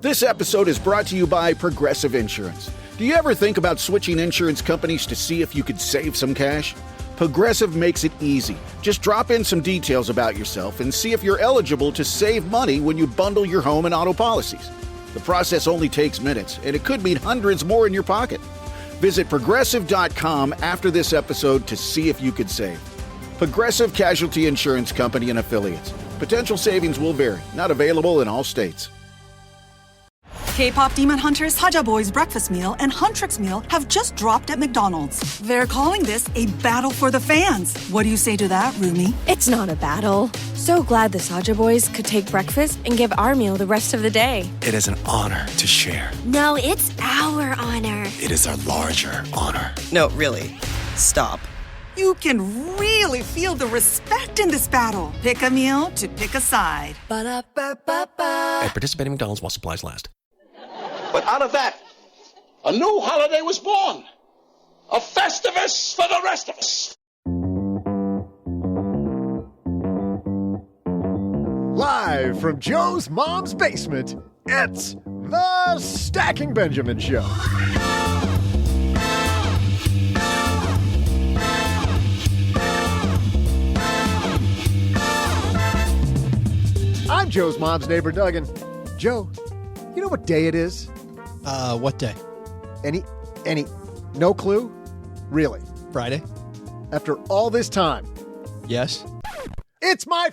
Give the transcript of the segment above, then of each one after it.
This episode is brought to you by Progressive Insurance. Do you ever think about switching insurance companies to see if you could save some cash? Progressive makes it easy. Just drop in some details about yourself and see if you're eligible to save money when you bundle your home and auto policies. The process only takes minutes, and it could mean hundreds more in your pocket. Visit Progressive.com after this episode to see if you could save. Progressive Casualty Insurance Company and Affiliates. Potential savings will vary. Not available in all states. K-pop Demon Hunters, Haja Boys breakfast meal and Huntrix meal have just dropped at McDonald's. They're calling this a battle for the fans. What do you say to that, Rumi? It's not a battle. So glad the Saja Boys could take breakfast and give our meal the rest of the day. It is an honor to share. No, it's our honor. It is our larger honor. No, really. Stop. You can really feel the respect in this battle. Pick a meal to pick a side. Ba-da-ba-ba-ba. At participating McDonald's while supplies last. But out of that, a new holiday was born. A Festivus for the rest of us. Live from Joe's mom's basement, it's the Stacking Benjamin Show. I'm Joe's mom's neighbor, Doug, and Joe, you know what day it is? What day? Any, no clue? Really? Friday? After all this time? Yes. It's my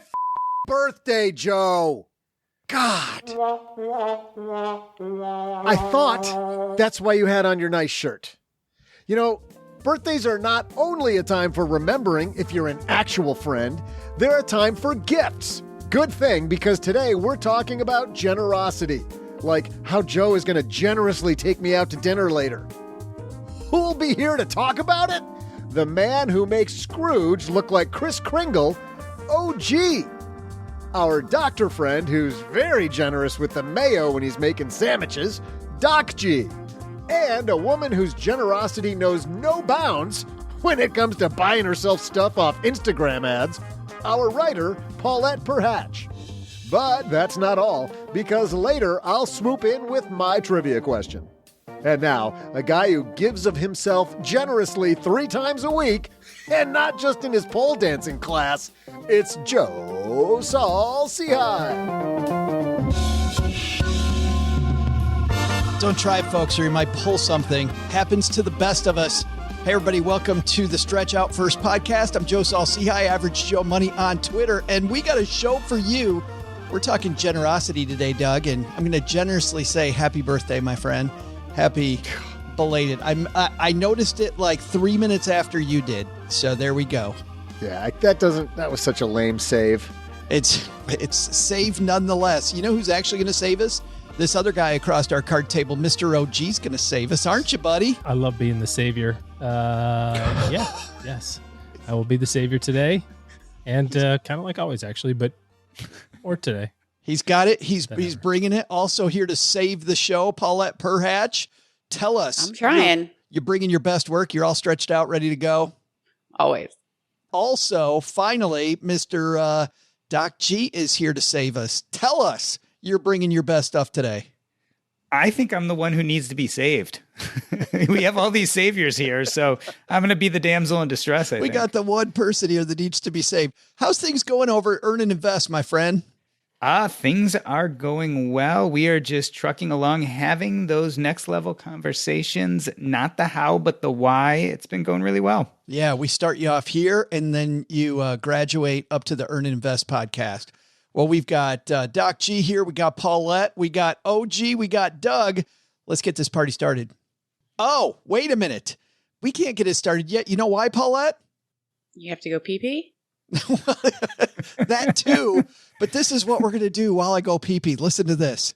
birthday, Joe. God. I thought that's why you had on your nice shirt. You know, birthdays are not only a time for remembering if you're an actual friend, they're a time for gifts. Good thing, because today we're talking about generosity. Like how Joe is going to generously take me out to dinner later. Who'll be here to talk about it? The man who makes Scrooge look like Kris Kringle, OG. Our doctor friend who's very generous with the mayo when he's making sandwiches, Doc G. And a woman whose generosity knows no bounds when it comes to buying herself stuff off Instagram ads, our writer, Paulette Perhatch. But that's not all, because later I'll swoop in with my trivia question. And now, a guy who gives of himself generously 3 times a week, and not just in his pole dancing class, it's Joe Saul-Sehy. Don't try it, folks, or you might pull something. Happens to the best of us. Hey, everybody, welcome to the Stretch Out First podcast. I'm Joe Saul-Sehy, Average Joe Money on Twitter, and we got a show for you. We're talking generosity today, Doug, and I'm going to generously say happy birthday, my friend. Happy belated. I noticed it like 3 minutes after you did, so there we go. Yeah, that was such a lame save. It's saved nonetheless. You know who's actually going to save us? This other guy across our card table, Mr. OG's going to save us, aren't you, buddy? I love being the savior. Yes. I will be the savior today, and kind of like always, actually, but or today. He's got it. He's bringing it. Also here to save the show, Paulette Perhatch. Tell us. I'm trying. You're bringing your best work. You're all stretched out, ready to go. Always. Also, finally, Mr. Doc G is here to save us. Tell us you're bringing your best stuff today. I think I'm the one who needs to be saved. We have all these saviors here, so I'm going to be the damsel in distress, I think. We got the one person here that needs to be saved. How's things going over at Earn and Invest, my friend? Things are going well. We are just trucking along, having those next level conversations, not the how, but the why. It's been going really well. Yeah, we start you off here, and then you graduate up to the Earn and Invest podcast. Well, we've got Doc G here. We got Paulette. We got OG. We got Doug. Let's get this party started. Oh, wait a minute. We can't get it started yet. You know why, Paulette? You have to go pee-pee? That too. But this is what we're going to do while I go pee-pee. Listen to this.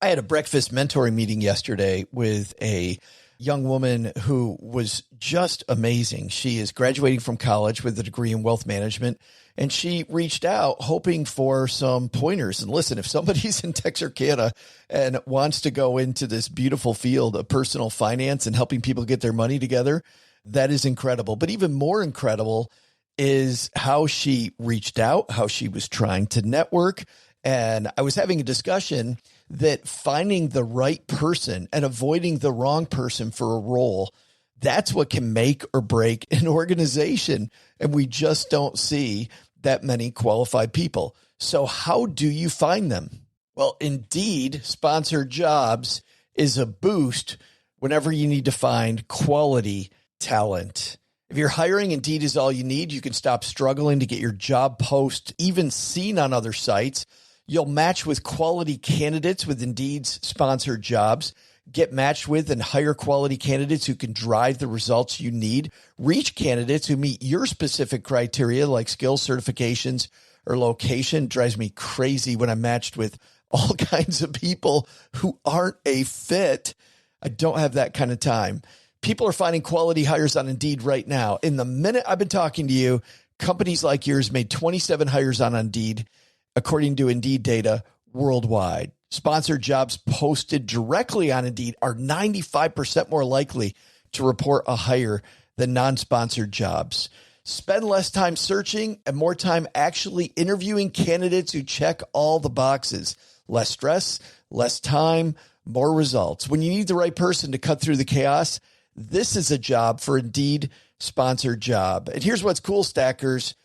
I had a breakfast mentoring meeting yesterday with a young woman who was just amazing. She is graduating from college with a degree in wealth management, and she reached out hoping for some pointers. And listen, if somebody's in Texarkana and wants to go into this beautiful field of personal finance and helping people get their money together, that is incredible. But even more incredible is how she reached out, how she was trying to network. And I was having a discussion that finding the right person and avoiding the wrong person for a role, that's what can make or break an organization. And we just don't see that many qualified people. So how do you find them? Well, Indeed Sponsored Jobs is a boost whenever you need to find quality talent. If you're hiring, Indeed is all you need. You can stop struggling to get your job post even seen on other sites. You'll match with quality candidates with Indeed's Sponsored Jobs. Get matched with and hire quality candidates who can drive the results you need. Reach candidates who meet your specific criteria like skills, certifications, or location. It drives me crazy when I'm matched with all kinds of people who aren't a fit. I don't have that kind of time. People are finding quality hires on Indeed right now. In the minute I've been talking to you, companies like yours made 27 hires on Indeed, according to Indeed data worldwide. Sponsored jobs posted directly on Indeed are 95% more likely to report a hire than non-sponsored jobs. Spend less time searching and more time actually interviewing candidates who check all the boxes. Less stress, less time, more results. When you need the right person to cut through the chaos, this is a job for Indeed Sponsored Job. And here's what's cool, Stackers.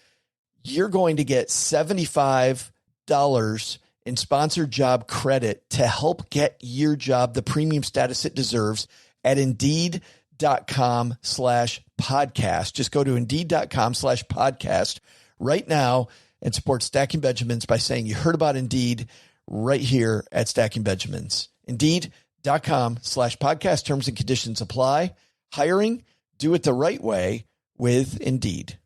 You're going to get $75 in sponsored job credit to help get your job the premium status it deserves at Indeed.com/podcast. Just go to Indeed.com/podcast right now and support Stacking Benjamins by saying you heard about Indeed right here at Stacking Benjamins. Indeed.com/podcast. Terms and conditions apply. Hiring, do it the right way with Indeed.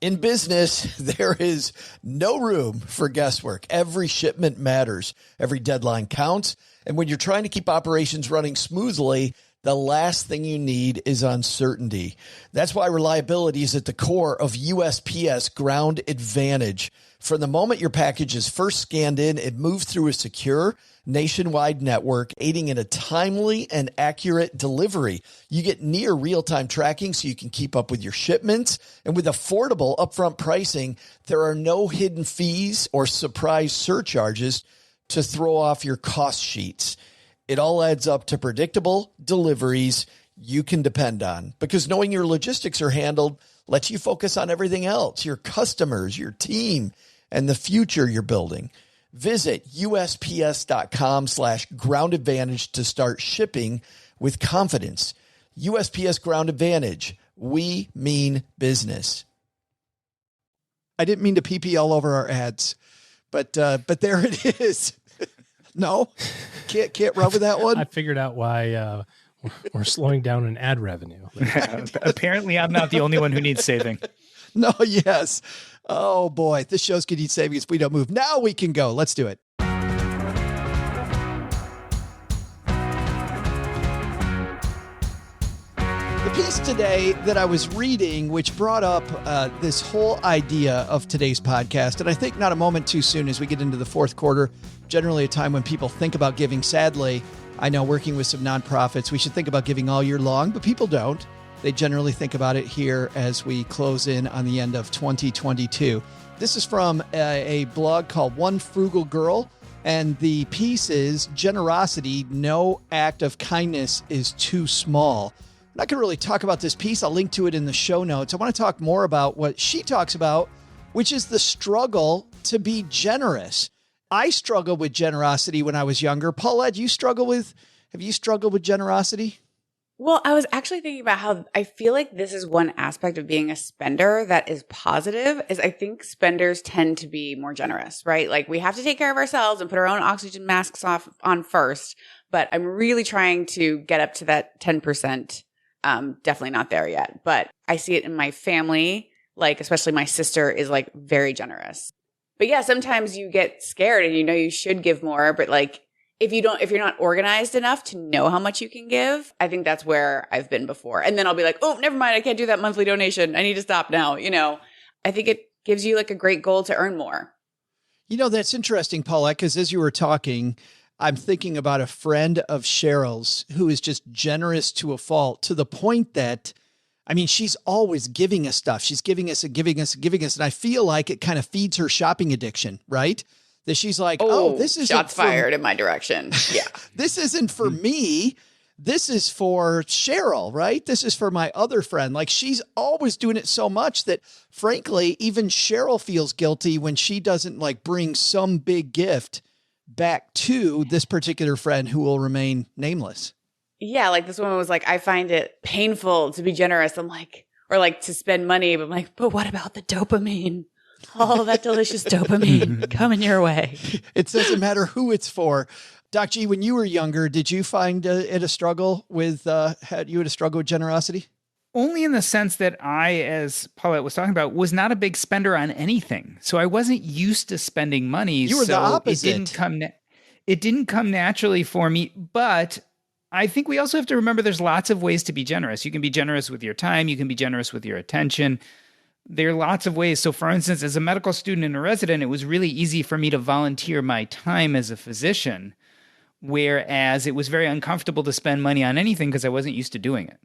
In business, there is no room for guesswork. Every shipment matters. Every deadline counts. And when you're trying to keep operations running smoothly, the last thing you need is uncertainty. That's why reliability is at the core of USPS Ground Advantage. From the moment your package is first scanned in, it moves through a secure nationwide network, aiding in a timely and accurate delivery. You get near real-time tracking so you can keep up with your shipments. And with affordable upfront pricing, there are no hidden fees or surprise surcharges to throw off your cost sheets. It all adds up to predictable deliveries you can depend on, because knowing your logistics are handled lets you focus on everything else, your customers, your team, and the future you're building. Visit USPS.com/Ground Advantage to start shipping with confidence. USPS Ground Advantage. We mean business. I didn't mean to pee all over our ads, but there it is. No, can't run with that one. I figured out why we're slowing down in ad revenue. Apparently, I'm not the only one who needs saving. No, yes. Oh, boy. This show's going to need saving if we don't move. Now we can go. Let's do it. The piece today that I was reading, which brought up this whole idea of today's podcast, and I think not a moment too soon as we get into the fourth quarter, generally a time when people think about giving. Sadly, I know working with some nonprofits, we should think about giving all year long, but people don't. They generally think about it here as we close in on the end of 2022. This is from a blog called One Frugal Girl, and the piece is Generosity, No Act of Kindness is Too Small. I'm not going to really talk about this piece. I'll link to it in the show notes. I want to talk more about what she talks about, which is the struggle to be generous. I struggled with generosity when I was younger. Paulette, have you struggled with generosity? Well, I was actually thinking about how I feel like this is one aspect of being a spender that is positive, is I think spenders tend to be more generous, right? Like we have to take care of ourselves and put our own oxygen masks on first, but I'm really trying to get up to that 10%. Definitely not there yet, but I see it in my family, like especially my sister is like very generous. But yeah, sometimes you get scared and you know you should give more, but like if you're not organized enough to know how much you can give, I think that's where I've been before. And then I'll be like, oh, never mind. I can't do that monthly donation. I need to stop now. You know, I think it gives you like a great goal to earn more. You know, that's interesting, Paulette, because as you were talking, I'm thinking about a friend of Cheryl's who is just generous to a fault, to the point that, I mean, she's always giving us stuff. She's giving us and giving us and giving us. And I feel like it kind of feeds her shopping addiction, right? that she's like, oh, this is shots fired in my direction. Yeah. This isn't for me. This is for Cheryl, right? This is for my other friend. Like, she's always doing it so much that, frankly, even Cheryl feels guilty when she doesn't like bring some big gift back to this particular friend who will remain nameless. Yeah, like this woman was like, I find it painful to be generous. I'm like, or like to spend money, but I'm like, but what about the dopamine? All that delicious dopamine coming your way. It doesn't matter who it's for. Doc G, when you were younger, did you find it a struggle with, had a struggle with generosity? Only in the sense that I, as Paulette was talking about, was not a big spender on anything. So I wasn't used to spending money. You were the opposite. It didn't come naturally for me, but I think we also have to remember there's lots of ways to be generous. You can be generous with your time. You can be generous with your attention. There are lots of ways. So for instance, as a medical student and a resident, it was really easy for me to volunteer my time as a physician, whereas it was very uncomfortable to spend money on anything because I wasn't used to doing it.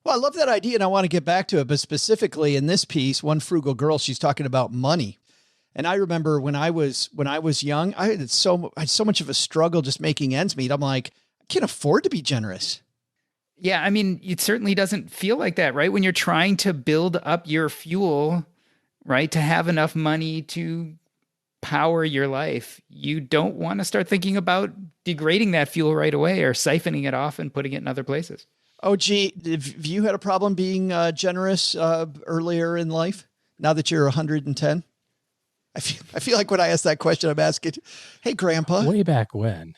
Well, I love that idea, and I want to get back to it. But specifically in this piece, One Frugal Girl, she's talking about money. And I remember when I was young, I had so much of a struggle just making ends meet. I'm like, I can't afford to be generous. Yeah, I mean, it certainly doesn't feel like that, right? When you're trying to build up your fuel, right, to have enough money to power your life, you don't want to start thinking about degrading that fuel right away or siphoning it off and putting it in other places. Oh, gee, have you had a problem being generous earlier in life now that you're 110? I feel like when I ask that question, I'm asking, hey, Grandpa. Way back when.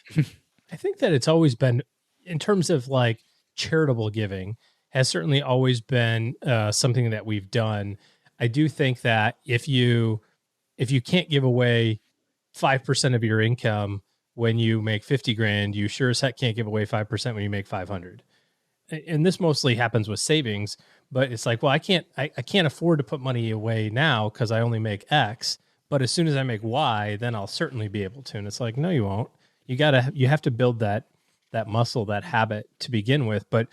I think that it's always been, in terms of like charitable giving, has certainly always been something that we've done. I do think that if you can't give away 5% of your income when you make 50 grand, you sure as heck can't give away 5% when you make 500. And this mostly happens with savings, but it's like, well, I can't afford to put money away now because I only make X, but as soon as I make Y, then I'll certainly be able to. And it's like, no, you won't. You have to build that muscle, that habit to begin with, but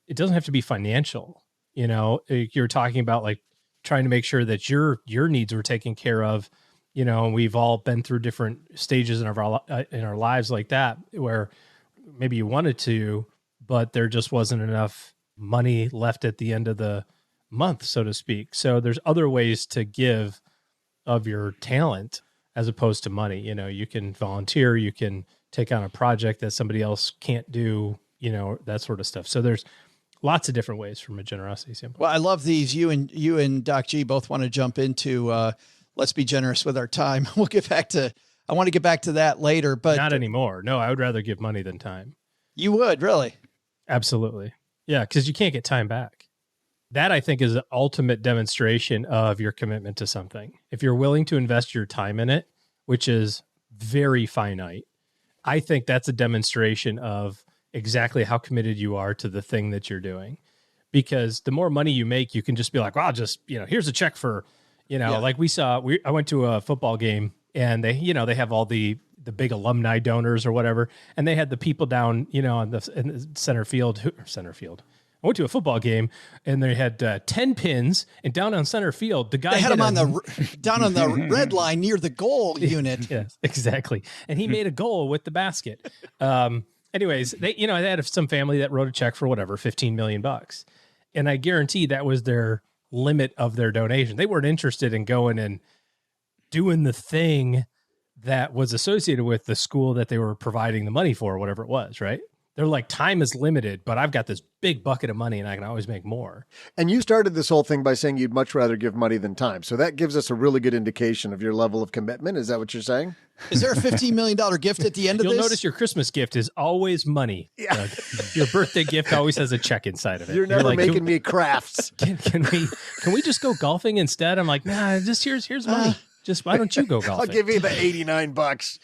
it doesn't have to be financial. You know, you're talking about like trying to make sure that your needs were taken care of. You know, and we've all been through different stages in our lives like that, where maybe you wanted to, but there just wasn't enough money left at the end of the month, so to speak. So there's other ways to give of your talent as opposed to money. You know, you can volunteer, you can take on a project that somebody else can't do, you know, that sort of stuff. So there's lots of different ways from a generosity standpoint. Well, I love these. You and Doc G both want to jump into let's be generous with our time. I want to get back to that later, but not anymore. No, I would rather give money than time. You would, really? Absolutely. Yeah, because you can't get time back. That, I think, is the ultimate demonstration of your commitment to something. If you're willing to invest your time in it, which is very finite, I think that's a demonstration of exactly how committed you are to the thing that you're doing. Because the more money you make, you can just be like, well, just, you know, here's a check for, you know, like I went to a football game and they have all the big alumni donors or whatever. And they had the people down, you know, in the center field. I went to a football game and they had 10 pins, and down on center field, the guy they had him down on the red line near the goal unit. Yes, exactly. And he made a goal with the basket. Anyways, they had some family that wrote a check for whatever, $15 million. And I guarantee that was their limit of their donation. They weren't interested in going and doing the thing that was associated with the school that they were providing the money for, whatever it was, right? They're like, time is limited, but I've got this big bucket of money and I can always make more. And you started this whole thing by saying you'd much rather give money than time. So that gives us a really good indication of your level of commitment. Is that what you're saying? Is there a $15 million gift at the end of this? You'll notice your Christmas gift is always money. Yeah. Your birthday gift always has a check inside of it. You're never like, making me crafts. Can we just go golfing instead? I'm like, nah, just here's money. Just why don't you go golfing? I'll give you the $89.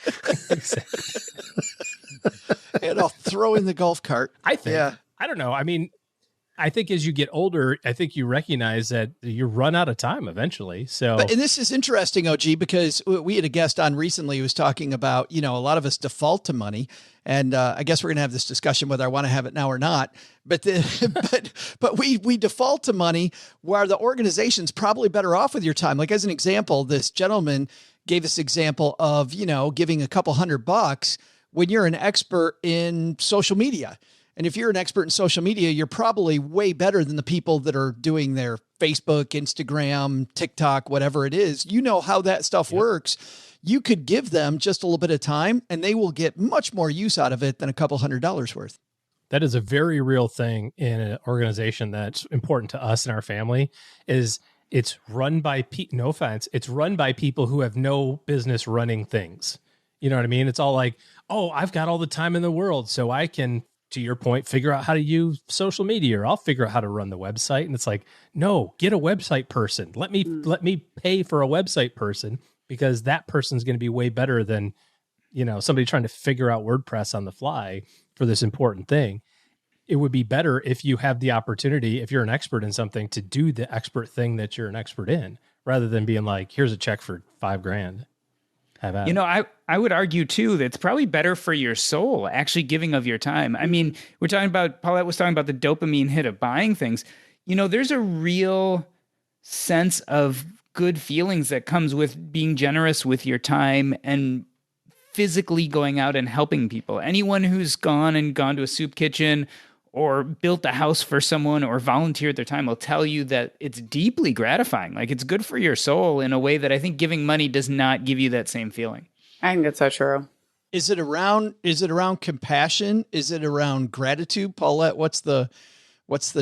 And I'll throw in the golf cart. I think. I don't know. I mean, I think as you get older, I think you recognize that you run out of time eventually. So, and this is interesting, OG, because we had a guest on recently who was talking about, you know, a lot of us default to money. And I guess we're going to have this discussion whether I want to have it now or not. But but we default to money where the organization's probably better off with your time. Like as an example, this gentleman gave this example of, giving a couple $100 when you're an expert in social media. And if you're an expert in social media, you're probably way better than the people that are doing their Facebook, Instagram, TikTok, whatever it is. You know how that stuff works. You could give them just a little bit of time and they will get much more use out of it than a couple $100 worth. That is a very real thing in an organization that's important to us and our family. Is it's run by no offense, it's run by people who have no business running things. You know what I mean? It's all like, oh, I've got all the time in the world, so I can, to your point, figure out how to use social media, or I'll figure out how to run the website. And it's like, no, get a website person. Let me pay for a website person, because that person's going to be way better than, somebody trying to figure out WordPress on the fly for this important thing. It would be better if you have the opportunity, if you're an expert in something, to do the expert thing that you're an expert in, rather than being like, here's a check for $5,000. Have at it. I would argue too that it's probably better for your soul actually giving of your time. I mean, Paulette was talking about the dopamine hit of buying things. There's a real sense of good feelings that comes with being generous with your time and physically going out and helping people. Anyone who's gone to a soup kitchen or built a house for someone or volunteered their time will tell you that it's deeply gratifying. Like, it's good for your soul in a way that I think giving money does not give you that same feeling. I think that's so true. Is it around compassion? Is it around gratitude? Paulette, what's the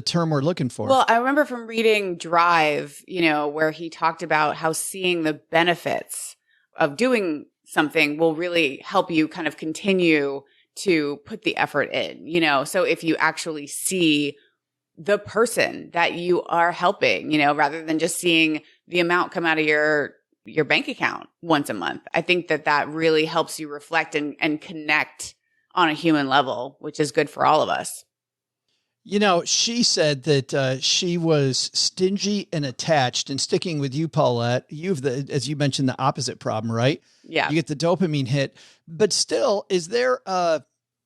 term we're looking for? Well, I remember from reading Drive, where he talked about how seeing the benefits of doing something will really help you kind of continue to put the effort in, so if you actually see the person that you are helping, rather than just seeing the amount come out of your bank account once a month, I think that really helps you reflect and connect on a human level, which is good for all of us. She said that she was stingy and attached. And sticking with you, Paulette, as you mentioned, the opposite problem, right? Yeah. You get the dopamine hit. But still, is there a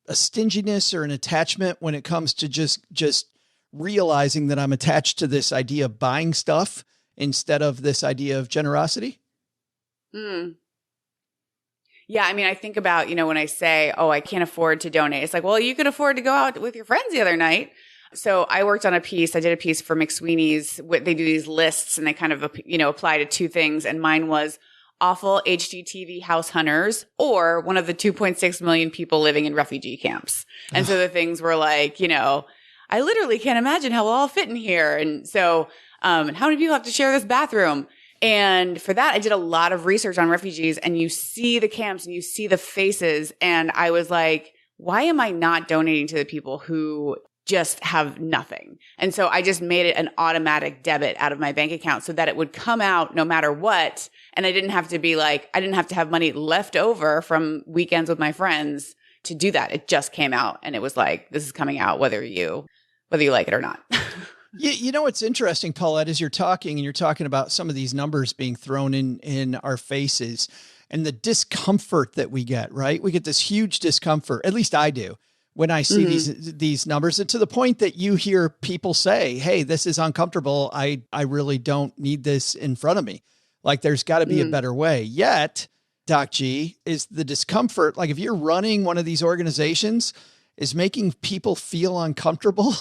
stinginess or an attachment when it comes to just realizing that I'm attached to this idea of buying stuff instead of this idea of generosity? Yeah, I mean, I think about, when I say, oh, I can't afford to donate. It's like, well, you could afford to go out with your friends the other night. So I worked on I did a piece for McSweeney's. They do these lists and they kind of, apply to two things. And mine was awful HGTV house hunters or one of the 2.6 million people living in refugee camps. And so the things were like, I literally can't imagine how we'll all fit in here. And so, and how many people have to share this bathroom? And for that, I did a lot of research on refugees, and you see the camps and you see the faces. And I was like, why am I not donating to the people who just have nothing? And so I just made it an automatic debit out of my bank account so that it would come out no matter what. And I didn't have to have money left over from weekends with my friends to do that. It just came out, and it was like, this is coming out whether you like it or not. What's interesting, Paulette, is you're talking about some of these numbers being thrown in our faces and the discomfort that we get, right? We get this huge discomfort, at least I do, when I see these numbers, and to the point that you hear people say, hey, this is uncomfortable. I really don't need this in front of me. Like, there's got to be a better way. Yet, Doc G, is the discomfort, like if you're running one of these organizations, is making people feel uncomfortable?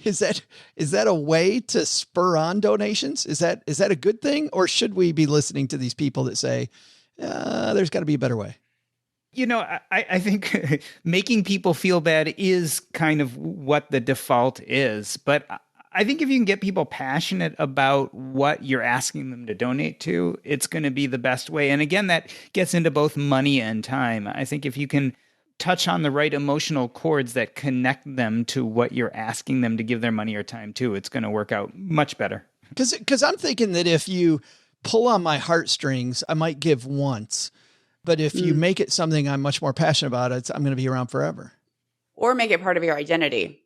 Is that a way to spur on donations? Is that a good thing? Or should we be listening to these people that say, there's got to be a better way? I think making people feel bad is kind of what the default is. But I think if you can get people passionate about what you're asking them to donate to, it's going to be the best way. And again, that gets into both money and time. I think if you can touch on the right emotional chords that connect them to what you're asking them to give their money or time to, it's going to work out much better. Because I'm thinking that if you pull on my heartstrings, I might give once. But if you make it something I'm much more passionate about, I'm going to be around forever. Or make it part of your identity.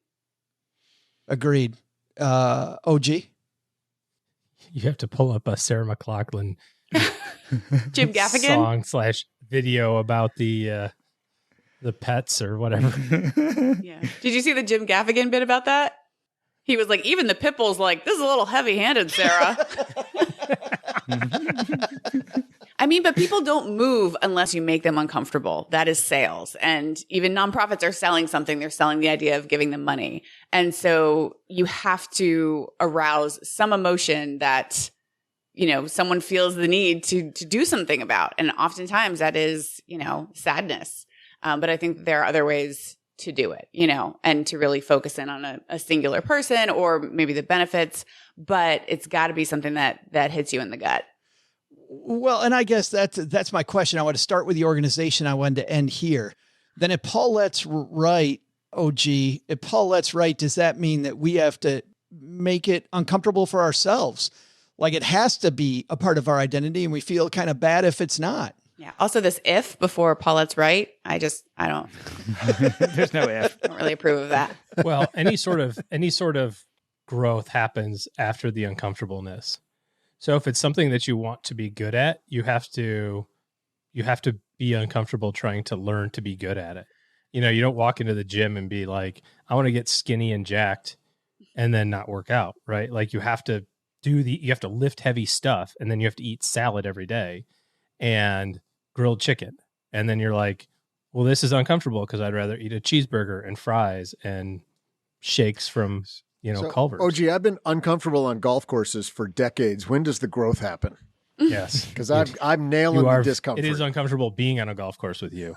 Agreed. OG? You have to pull up a Sarah McLachlan Jim Gaffigan song/video about the pets or whatever. Yeah. Did you see the Jim Gaffigan bit about that? He was like, even the pit bull's like, this is a little heavy-handed, Sarah. I mean, but people don't move unless you make them uncomfortable. That is sales. And even nonprofits are selling something. They're selling the idea of giving them money. And so you have to arouse some emotion that, you know, someone feels the need to do something about. And oftentimes that is, you know, sadness. But I think there are other ways to do it, you know, and to really focus in on a singular person or maybe the benefits, but it's got to be something that hits you in the gut. Well, and I guess that's my question. I want to start with the organization. I wanted to end here. Then if Paulette's right, if Paulette's right, does that mean that we have to make it uncomfortable for ourselves? Like it has to be a part of our identity and we feel kind of bad if it's not. Yeah. Also this if before Paulette's right, I don't. There's no if. I don't really approve of that. Well, any sort of growth happens after the uncomfortableness. So if it's something that you want to be good at, you have to be uncomfortable trying to learn to be good at it. You know, you don't walk into the gym and be like, I want to get skinny and jacked and then not work out, right? Like you have to lift heavy stuff and then you have to eat salad every day and grilled chicken. And then you're like, well, this is uncomfortable because I'd rather eat a cheeseburger and fries and shakes from, Culver's. OG, I've been uncomfortable on golf courses for decades. When does the growth happen? Yes. Because I'm nailing the discomfort. It is uncomfortable being on a golf course with you.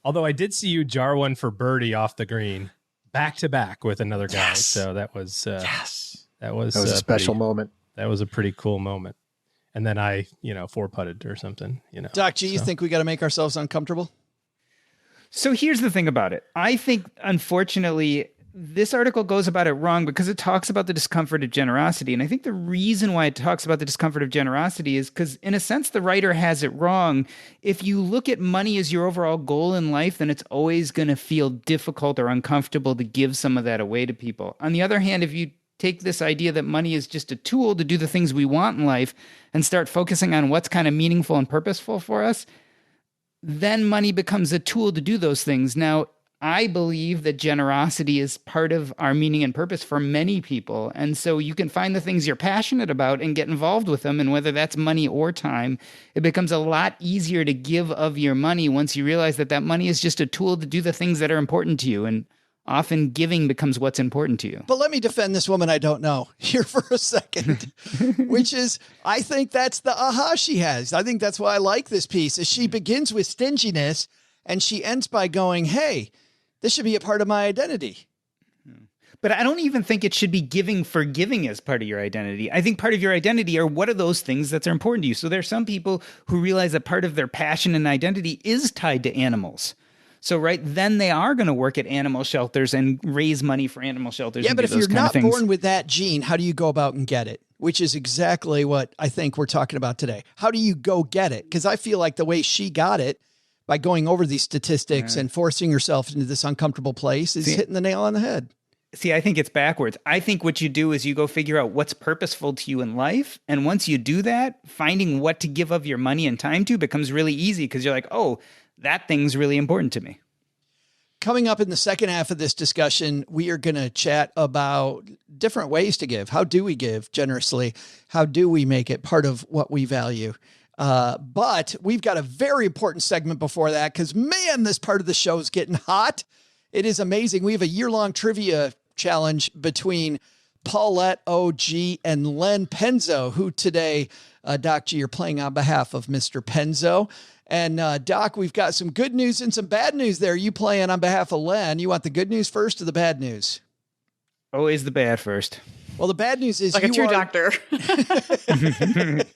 Although I did see you jar one for birdie off the green back to back with another guy. Yes. So that was that was a special moment. That was a pretty cool moment. And then I, 4-putted or something, Doc G, you think we got to make ourselves uncomfortable? So here's the thing about it. I think, unfortunately, this article goes about it wrong because it talks about the discomfort of generosity. And I think the reason why it talks about the discomfort of generosity is because, in a sense, the writer has it wrong. If you look at money as your overall goal in life, then it's always going to feel difficult or uncomfortable to give some of that away to people. On the other hand, if you take this idea that money is just a tool to do the things we want in life and start focusing on what's kind of meaningful and purposeful for us, then money becomes a tool to do those things. Now, I believe that generosity is part of our meaning and purpose for many people. And so you can find the things you're passionate about and get involved with them. And whether that's money or time, it becomes a lot easier to give of your money once you realize that that money is just a tool to do the things that are important to you. And often giving becomes what's important to you. But let me defend this woman I don't know here for a second, which is, I think that's the aha she has. I think that's why I like this piece, is she begins with stinginess and she ends by going, hey, this should be a part of my identity. But I don't even think it should be giving for giving as part of your identity. I think part of your identity are what are those things that are important to you. So there are some people who realize that part of their passion and identity is tied to animals. So, right, then they are going to work at animal shelters and raise money for animal shelters. Yeah, but if you're not born with that gene, how do you go about and get it? Which is exactly what I think we're talking about today. How do you go get it? Because I feel like the way she got it, by going over these statistics and forcing yourself into this uncomfortable place, is hitting the nail on the head. See, I think it's backwards. I think what you do is you go figure out what's purposeful to you in life. And once you do that, finding what to give of your money and time to becomes really easy because you're like, oh, that thing's really important to me. Coming up in the second half of this discussion, we are going to chat about different ways to give. How do we give generously? How do we make it part of what we value? But we've got a very important segment before that because, man, this part of the show is getting hot. It is amazing. We have a year-long trivia challenge between Paulette OG and Len Penzo, who today, Doc G, you're playing on behalf of Mr. Penzo. And Doc, we've got some good news and some bad news there. You playing on behalf of Len. You want the good news first or the bad news? Always the bad first. Well, the bad news is like a true doctor.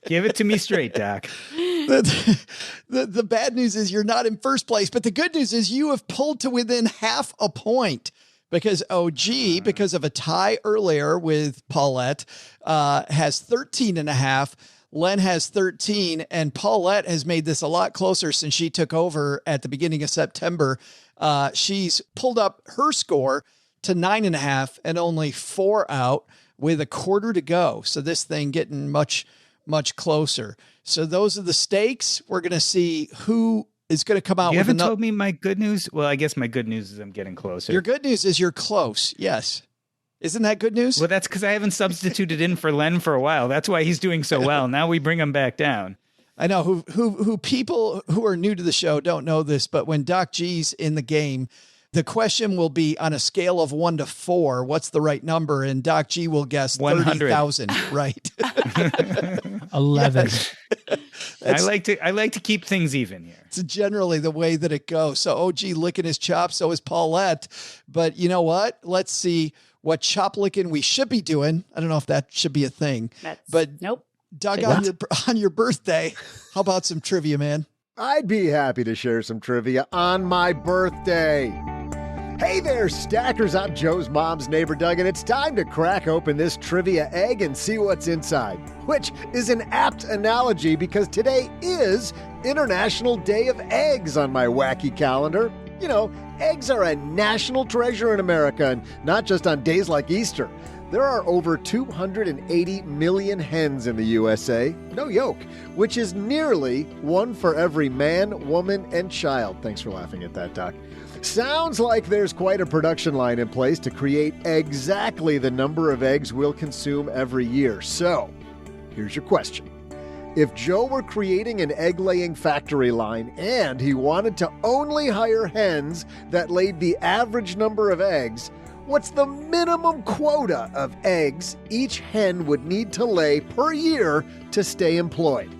Give it to me straight, Doc. The bad news is you're not in first place, but the good news is you have pulled to within half a point because OG, because of a tie earlier with Paulette, has 13.5. Len has 13, and Paulette has made this a lot closer since she took over at the beginning of September. She's pulled up her score to 9.5 and only 4 out with a quarter to go. So this thing getting much, much closer. So those are the stakes. We're going to see who is going to come out. You haven't told me my good news. Well, I guess my good news is I'm getting closer. Your good news is you're close. Yes. Isn't that good news? Well, that's because I haven't substituted in for Len for a while. That's why he's doing so well. Now we bring him back down. I know who people who are new to the show don't know this, but when Doc G's in the game, the question will be on a scale of 1 to 4. What's the right number? And Doc G will guess 30,000. Right. 11. I like to keep things even here. It's generally the way that it goes. So OG licking his chops, so is Paulette. But you know what? Let's see what chop licking we should be doing. I don't know if that should be a thing. Nope. Doug, on your birthday, how about some trivia, man? I'd be happy to share some trivia on my birthday. Hey there, stackers. I'm Joe's mom's neighbor, Doug, and it's time to crack open this trivia egg and see what's inside, which is an apt analogy because today is International Day of Eggs on my wacky calendar. You know, eggs are a national treasure in America, and not just on days like Easter. There are over 280 million hens in the USA, no yoke, which is nearly one for every man, woman, and child. Thanks for laughing at that, Doc. Sounds like there's quite a production line in place to create exactly the number of eggs we'll consume every year. So, here's your question. If Joe were creating an egg-laying factory line and he wanted to only hire hens that laid the average number of eggs, what's the minimum quota of eggs each hen would need to lay per year to stay employed?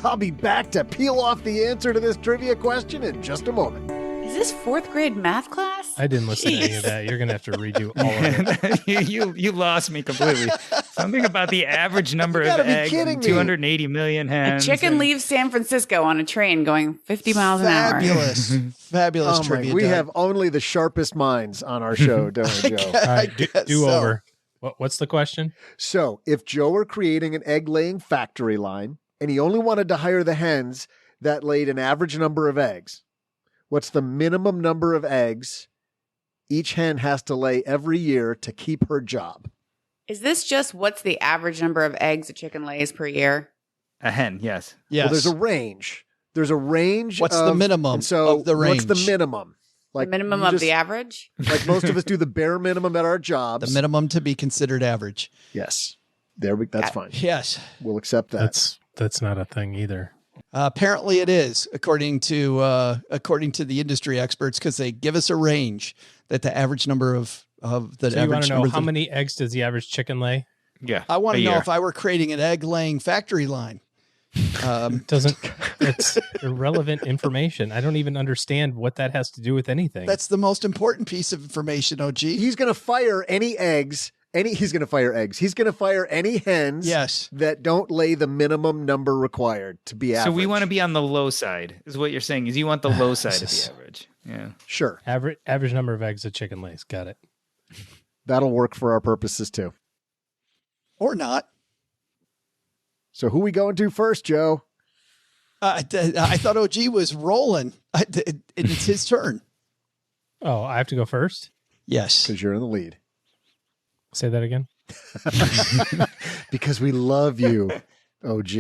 I'll be back to peel off the answer to this trivia question in just a moment. Is this 4th grade math class? I didn't listen to any of that. You're going to have to redo all of it. you lost me completely. Something about the average number of eggs, 280 million hens. A chicken leaves San Francisco on a train going 50 miles an hour. Fabulous trivia. We have only the sharpest minds on our show, don't we, Joe? All right, do over. What's the question? So, if Joe were creating an egg-laying factory line and he only wanted to hire the hens that laid an average number of eggs, what's the minimum number of eggs each hen has to lay every year to keep her job? Is this just what's the average number of eggs a chicken lays per year? A hen, yes. Yes. Well, there's a range. There's a range. What's the minimum of the range? What's the minimum? Like the minimum of the average? Like most of us do the bare minimum at our jobs. The minimum to be considered average. Yes. That's fine. Yes. We'll accept that. That's not a thing either. Apparently it is, according to the industry experts, because they give us a range that the average number of the So average you want to know number how many eggs does the average chicken lay? Yeah. I want to know if I were creating an egg laying factory line. It's irrelevant information. I don't even understand what that has to do with anything. That's the most important piece of information, OG. He's going to fire any eggs. He's going to fire eggs. He's going to fire any hens that don't lay the minimum number required to be average. So we want to be on the low side, is what you're saying, is you want the low side of the average. Yeah. Sure. Average number of eggs a chicken lays. Got it. That'll work for our purposes too. Or not. So who we going to first, Joe? I thought OG was rolling. It's his turn. Oh, I have to go first? Yes. Because you're in the lead. Say that again. Because we love you, OG.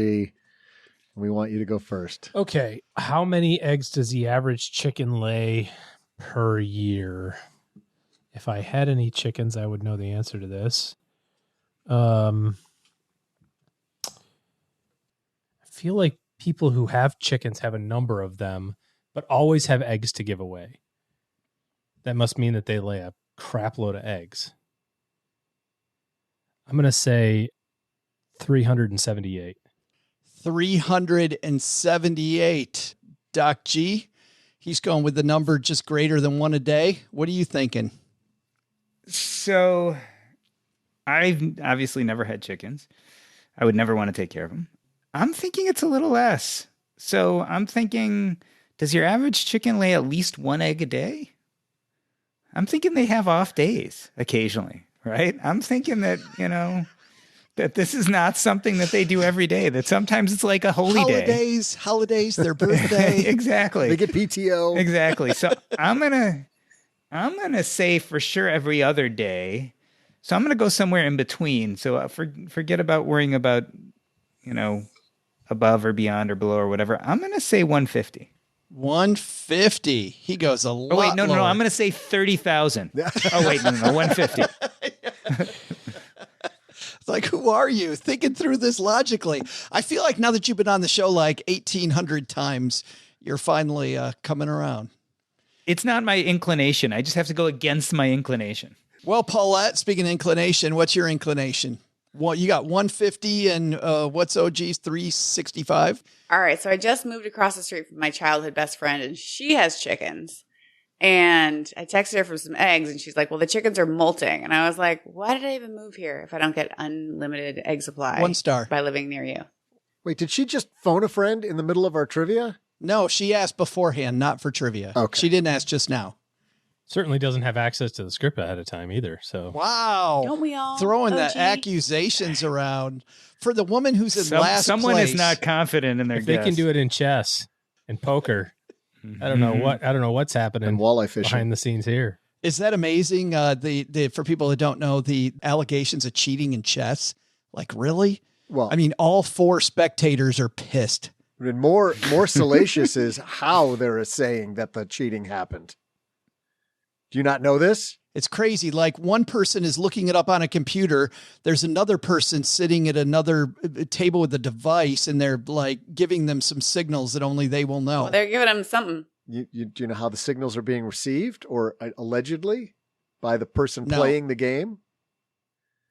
We want you to go first. Okay. How many eggs does the average chicken lay per year? If I had any chickens, I would know the answer to this. I feel like people who have chickens have a number of them, but always have eggs to give away. That must mean that they lay a crap load of eggs. I'm going to say 378. 378. Doc G, he's going with the number just greater than one a day. What are you thinking? So I've obviously never had chickens. I would never want to take care of them. I'm thinking it's a little less. So I'm thinking, does your average chicken lay at least one egg a day? I'm thinking they have off days occasionally, right? I'm thinking that, that this is not something that they do every day, that sometimes it's like a holy day. Holidays, their birthday. Exactly. They get PTO. Exactly. So I'm going to say for sure every other day. So I'm going to go somewhere in between. So forget about worrying about, above or beyond or below or whatever. I'm going to say 150. 150. He goes a lot. Oh, wait, no. lower. I'm going to say 30,000. Oh, wait, no, 150. Like, who are you? Thinking through this logically. I feel like now that you've been on the show like 1,800 times, you're finally coming around. It's not my inclination. I just have to go against my inclination. Well, Paulette, speaking of inclination, what's your inclination? Well, you got 150 and what's OG's 365? All right. So I just moved across the street from my childhood best friend, and she has chickens. And I texted her for some eggs, and she's like, well, the chickens are molting. And I was like, why did I even move here if I don't get unlimited egg supply? 1 star. By living near you. Wait, did she just phone a friend in the middle of our trivia? No, she asked beforehand, not for trivia. Okay. She didn't ask just now. Certainly doesn't have access to the script ahead of time either. So wow. Don't we all? Throwing OG? the accusations around for the woman who's in last someone place. is not confident in their if they guess. can do it in chess and poker, I don't know what's happening And walleye fishing. behind the scenes here. Is that amazing? The for people that don't know, the allegations of cheating in chess. Like, really? Well, I mean, all 4 spectators are pissed. and more salacious is how they're saying that the cheating happened. Do you not know this? It's crazy. Like, one person is looking it up on a computer. There's another person sitting at another table with a device, and they're like giving them some signals that only they will know. Well, they're giving them something. Do you know how the signals are being received or allegedly by the person No. playing the game?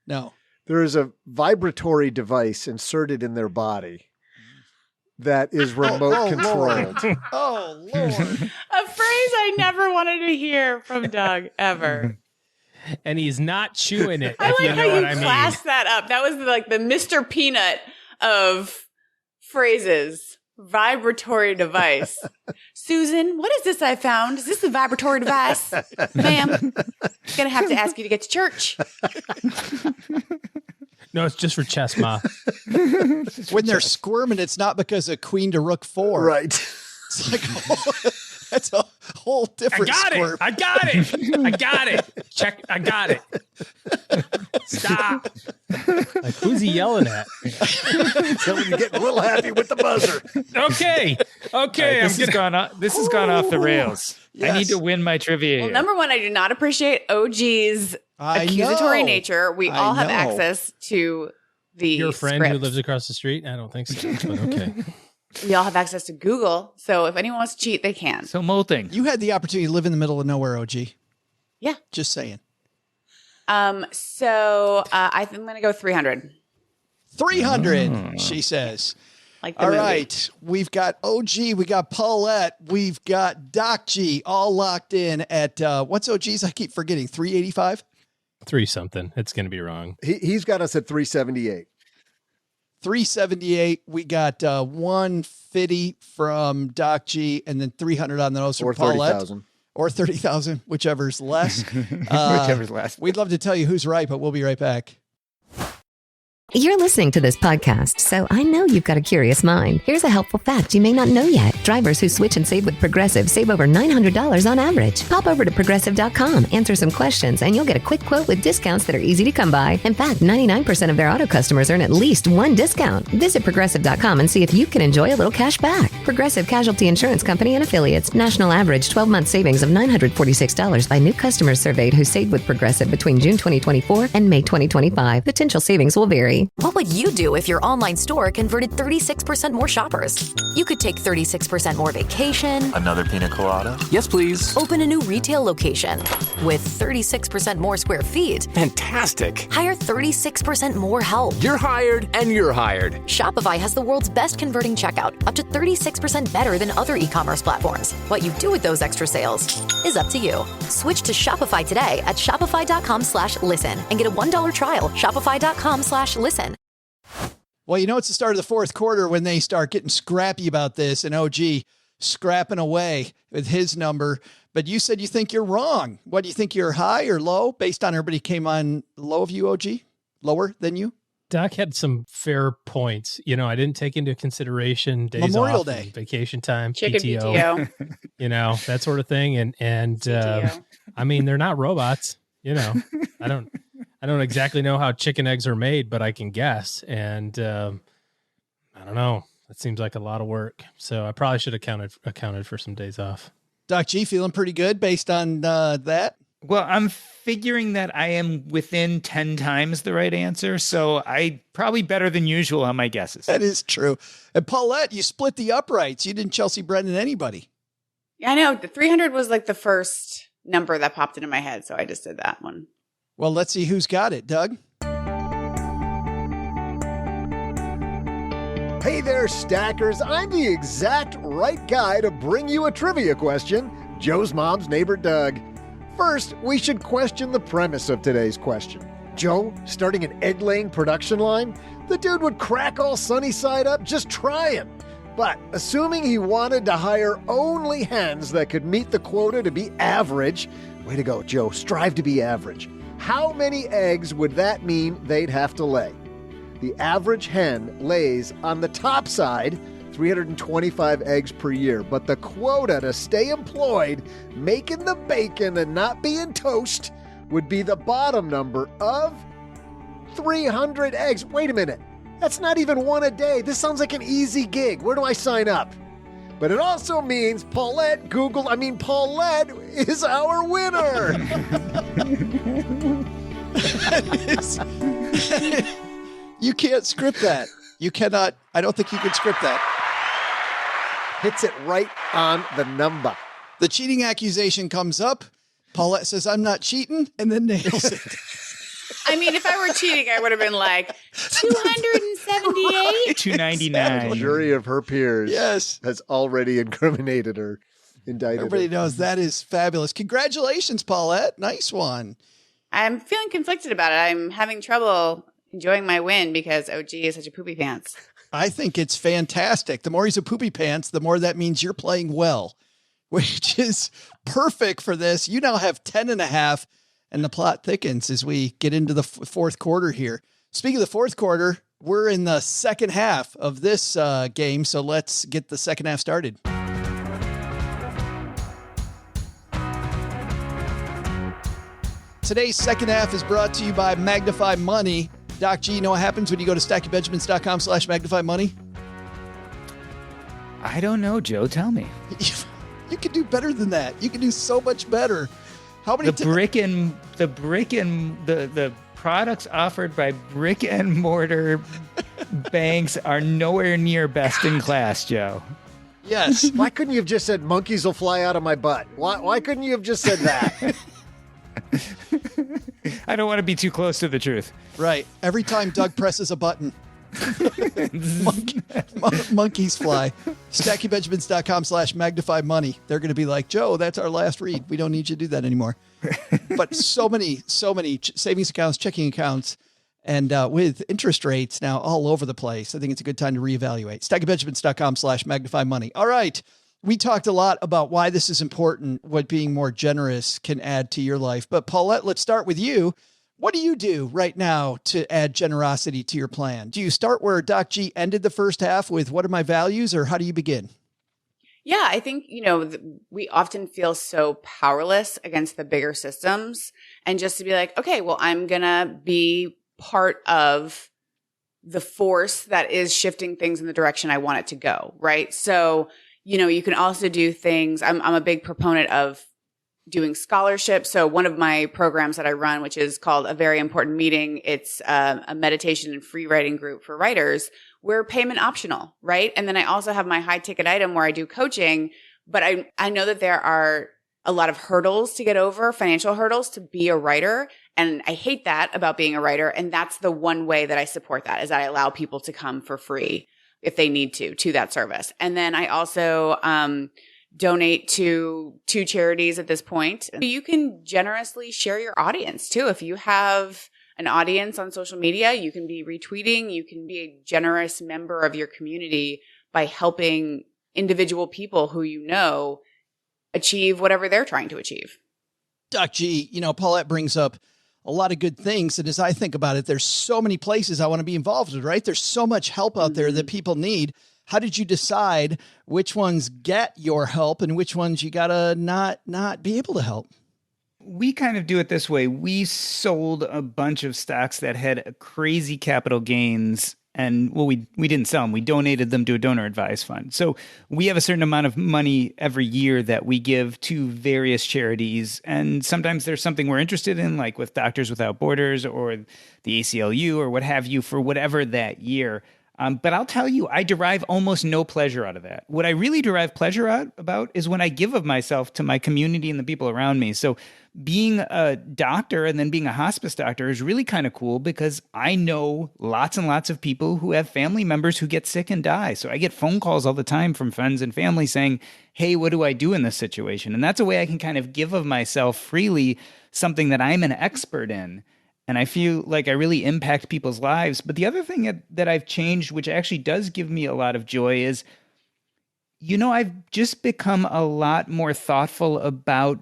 No. There is a vibratory device inserted in their body that is remote controlled. Oh, Lord. A phrase I never wanted to hear from Doug ever. And he's not chewing it. I if like you know how what you I mean. classed that up. That was like the Mr. Peanut of phrases. Vibratory device. Susan, what is this I found? Is this a vibratory device? Ma'am, gonna have to ask you to get to church. No, it's just for chess, Ma. When they're squirming, it's not because of queen to rook 4. Right. It's like, that's a whole I different got squirm. it. I got it. I got it. Check. I got it. Stop. Like, who's he yelling at? Someone getting a little happy with the buzzer. Okay. Okay. This has gone off the rails. Yes. I need to win my trivia Well, here. number one, I do not appreciate OG's I accusatory know. nature. We I all have know. access to the Your friend scripts. who lives across the street? I don't think so. But okay. We all have access to Google. So if anyone wants to cheat, they can. So molting. You had the opportunity to live in the middle of nowhere, OG. Yeah. Just saying. So I think I'm going to go 300. 300, she says. Like the All movie. right. We've got OG. We got Paulette. We've got Doc G all locked in at, what's OG's? I keep forgetting. 385? 3 something. It's going to be wrong. He's got us at 378. 378. We got 150 from Doc G, and then 300 on the nose Or from Paulette. 30,000. Or 30,000, whichever's less. Whichever's less. We'd love to tell you who's right, but we'll be right back. You're listening to this podcast, so I know you've got a curious mind. Here's a helpful fact you may not know yet. Drivers who switch and save with Progressive save over $900 on average. Pop over to Progressive.com, answer some questions, and you'll get a quick quote with discounts that are easy to come by. In fact, 99% of their auto customers earn at least one discount. Visit Progressive.com and see if you can enjoy a little cash back. Progressive Casualty Insurance Company and Affiliates. National average 12-month savings of $946 by new customers surveyed who saved with Progressive between June 2024 and May 2025. Potential savings will vary. What would you do if your online store converted 36% more shoppers? You could take 36% more vacation. Another pina colada? Yes, please. Open a new retail location with 36% more square feet. Fantastic. Hire 36% more help. You're hired and you're hired. Shopify has the world's best converting checkout, up to 36% better than other e-commerce platforms. What you do with those extra sales is up to you. Switch to Shopify today at shopify.com/listen and get a $1 trial. Shopify.com/listen. Well, you know, it's the start of the fourth quarter when they start getting scrappy about this, and OG scrapping away with his number. But you said you think you're wrong. What do you think? You're high or low based on everybody came on low of you, OG? Lower than you? Doc had some fair points. You know, I didn't take into consideration days Memorial off, Day, and vacation time, Chicken PTO. You know, that sort of thing. And I mean, they're not robots. You know, I don't exactly know how chicken eggs are made, but I can guess. And I don't know. That seems like a lot of work. So I probably should have accounted for some days off. Doc G feeling pretty good based on that. Well, I'm figuring that I am within 10 times the right answer, so I probably better than usual on my guesses. That is true. And Paulette, you split the uprights. You didn't Chelsea Brennan anybody. Yeah, I know. The 300 was like the first number that popped into my head, so I just did that one. Well, let's see who's got it. Doug? Hey there, stackers. I'm the exact right guy to bring you a trivia question. Joe's mom's neighbor, Doug. First, we should question the premise of today's question. Joe, starting an egg-laying production line? The dude would crack all sunny side up just trying. But assuming he wanted to hire only hens that could meet the quota to be average, way to go, Joe, strive to be average. How many eggs would that mean they'd have to lay? The average hen lays on the top side 325 eggs per year, but the quota to stay employed, making the bacon and not being toast, would be the bottom number of 300 eggs. Wait a minute. That's not even one a day. This sounds like an easy gig. Where do I sign up? But it also means Paulette is our winner. You can't script that. You cannot. I don't think you can script that. Hits it right on the number. The cheating accusation comes up. Paulette says, I'm not cheating, and then nails it. I mean, if I were cheating, I would have been like 278, 299. The jury of her peers has already incriminated her, indicted Everybody her. knows that is fabulous. Congratulations, Paulette. Nice one. I'm feeling conflicted about it. I'm having trouble enjoying my win because OG is such a poopy pants. I think it's fantastic. The more he's a poopy pants, the more that means you're playing well, which is perfect for this. You now have 10.5, and the plot thickens as we get into the fourth quarter here. Speaking of the fourth quarter, we're in the second half of this game, so let's get the second half started. Today's second half is brought to you by Magnify Money. Doc G, you know what happens when you go to stackingbenjamins.com/magnifymoney? I don't know, Joe. Tell me. You can do better than that. You can do so much better. How many the products offered by brick and mortar banks are nowhere near best in class, Joe. Yes. Why couldn't you have just said monkeys will fly out of my butt? Why couldn't you have just said that? I don't want to be too close to the truth. Right. Every time Doug presses a button, monkeys fly. stackingbenjamins.com/magnifymoney. They're going to be like, Joe, that's our last read. We don't need you to do that anymore. But so many savings accounts, checking accounts, and with interest rates now all over the place, I think it's a good time to reevaluate. stackingbenjamins.com/magnifymoney. All right. We talked a lot about why this is important, what being more generous can add to your life. But Paulette, let's start with you. What do you do right now to add generosity to your plan? Do you start where Doc G ended the first half with what are my values, or how do you begin? Yeah, I think, we often feel so powerless against the bigger systems, and just to be like, okay, well, I'm going to be part of the force that is shifting things in the direction I want it to go. Right. So, you can also do things. I'm a big proponent of doing scholarships. So one of my programs that I run, which is called A Very Important Meeting, it's a meditation and free writing group for writers. We're payment optional, right? And then I also have my high ticket item where I do coaching, but I know that there are a lot of hurdles to get over, financial hurdles to be a writer. And I hate that about being a writer. And that's the one way that I support that, is that I allow people to come for free if they need to that service. And then I also donate to 2 charities at this point. You can generously share your audience too. If you have an audience on social media, you can be retweeting, you can be a generous member of your community by helping individual people who achieve whatever they're trying to achieve. Doc G, Paulette brings up a lot of good things. And as I think about it, there's so many places I want to be involved with, right? There's so much help out there that people need. How did you decide which ones get your help and which ones you gotta not be able to help? We kind of do it this way. We sold a bunch of stocks that had crazy capital gains And well, we didn't sell them. We donated them to a donor advised fund. So we have a certain amount of money every year that we give to various charities. And sometimes there's something we're interested in, like with Doctors Without Borders or the ACLU or what have you, for whatever that year. But I'll tell you, I derive almost no pleasure out of that. What I really derive pleasure about is when I give of myself to my community and the people around me. So being a doctor and then being a hospice doctor is really kind of cool because I know lots and lots of people who have family members who get sick and die. So I get phone calls all the time from friends and family saying, hey, what do I do in this situation? And that's a way I can kind of give of myself freely, something that I'm an expert in. And I feel like I really impact people's lives. But the other thing that I've changed, which actually does give me a lot of joy, is, I've just become a lot more thoughtful about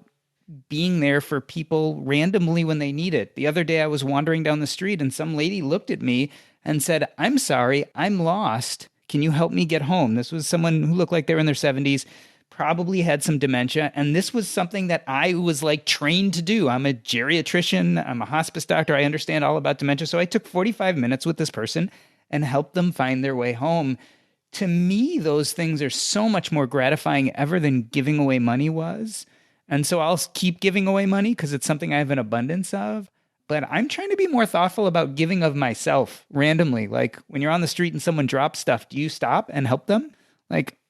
being there for people randomly when they need it. The other day I was wandering down the street and some lady looked at me and said, I'm sorry, I'm lost. Can you help me get home? This was someone who looked like they were in their 70s. Probably had some dementia. And this was something that I was trained to do. I'm a geriatrician. I'm a hospice doctor. I understand all about dementia. So I took 45 minutes with this person and helped them find their way home. To me, those things are so much more gratifying ever than giving away money was. And so I'll keep giving away money because it's something I have an abundance of. But I'm trying to be more thoughtful about giving of myself randomly. Like when you're on the street and someone drops stuff, do you stop and help them?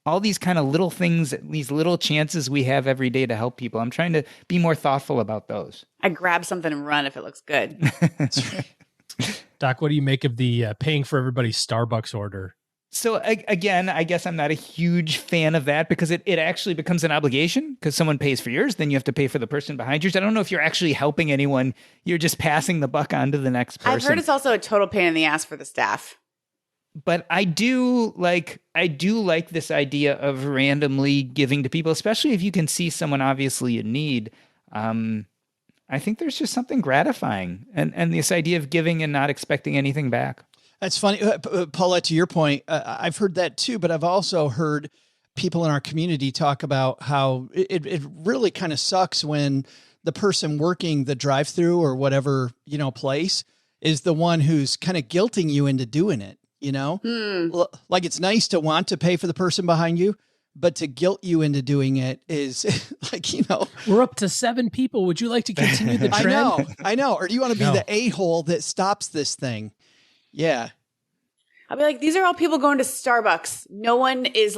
All these kind of little things, these little chances we have every day to help people. I'm trying to be more thoughtful about those. I grab something and run if it looks good. That's right. Doc, what do you make of the paying for everybody's Starbucks order? So again, I guess I'm not a huge fan of that because it actually becomes an obligation because someone pays for yours, then you have to pay for the person behind yours. I don't know if you're actually helping anyone. You're just passing the buck on to the next person. I've heard it's also a total pain in the ass for the staff. But I do like this idea of randomly giving to people, especially if you can see someone obviously in need. I think there's just something gratifying and this idea of giving and not expecting anything back. That's funny. Paulette, to your point, I've heard that too, but I've also heard people in our community talk about how it really kind of sucks when the person working the drive-through or whatever, place is the one who's kind of guilting you into doing it. Like it's nice to want to pay for the person behind you, but to guilt you into doing it is we're up to 7 people. Would you like to continue the trend? I know. Or do you want to be the a-hole that stops this thing? Yeah. I'll be like, these are all people going to Starbucks. No one is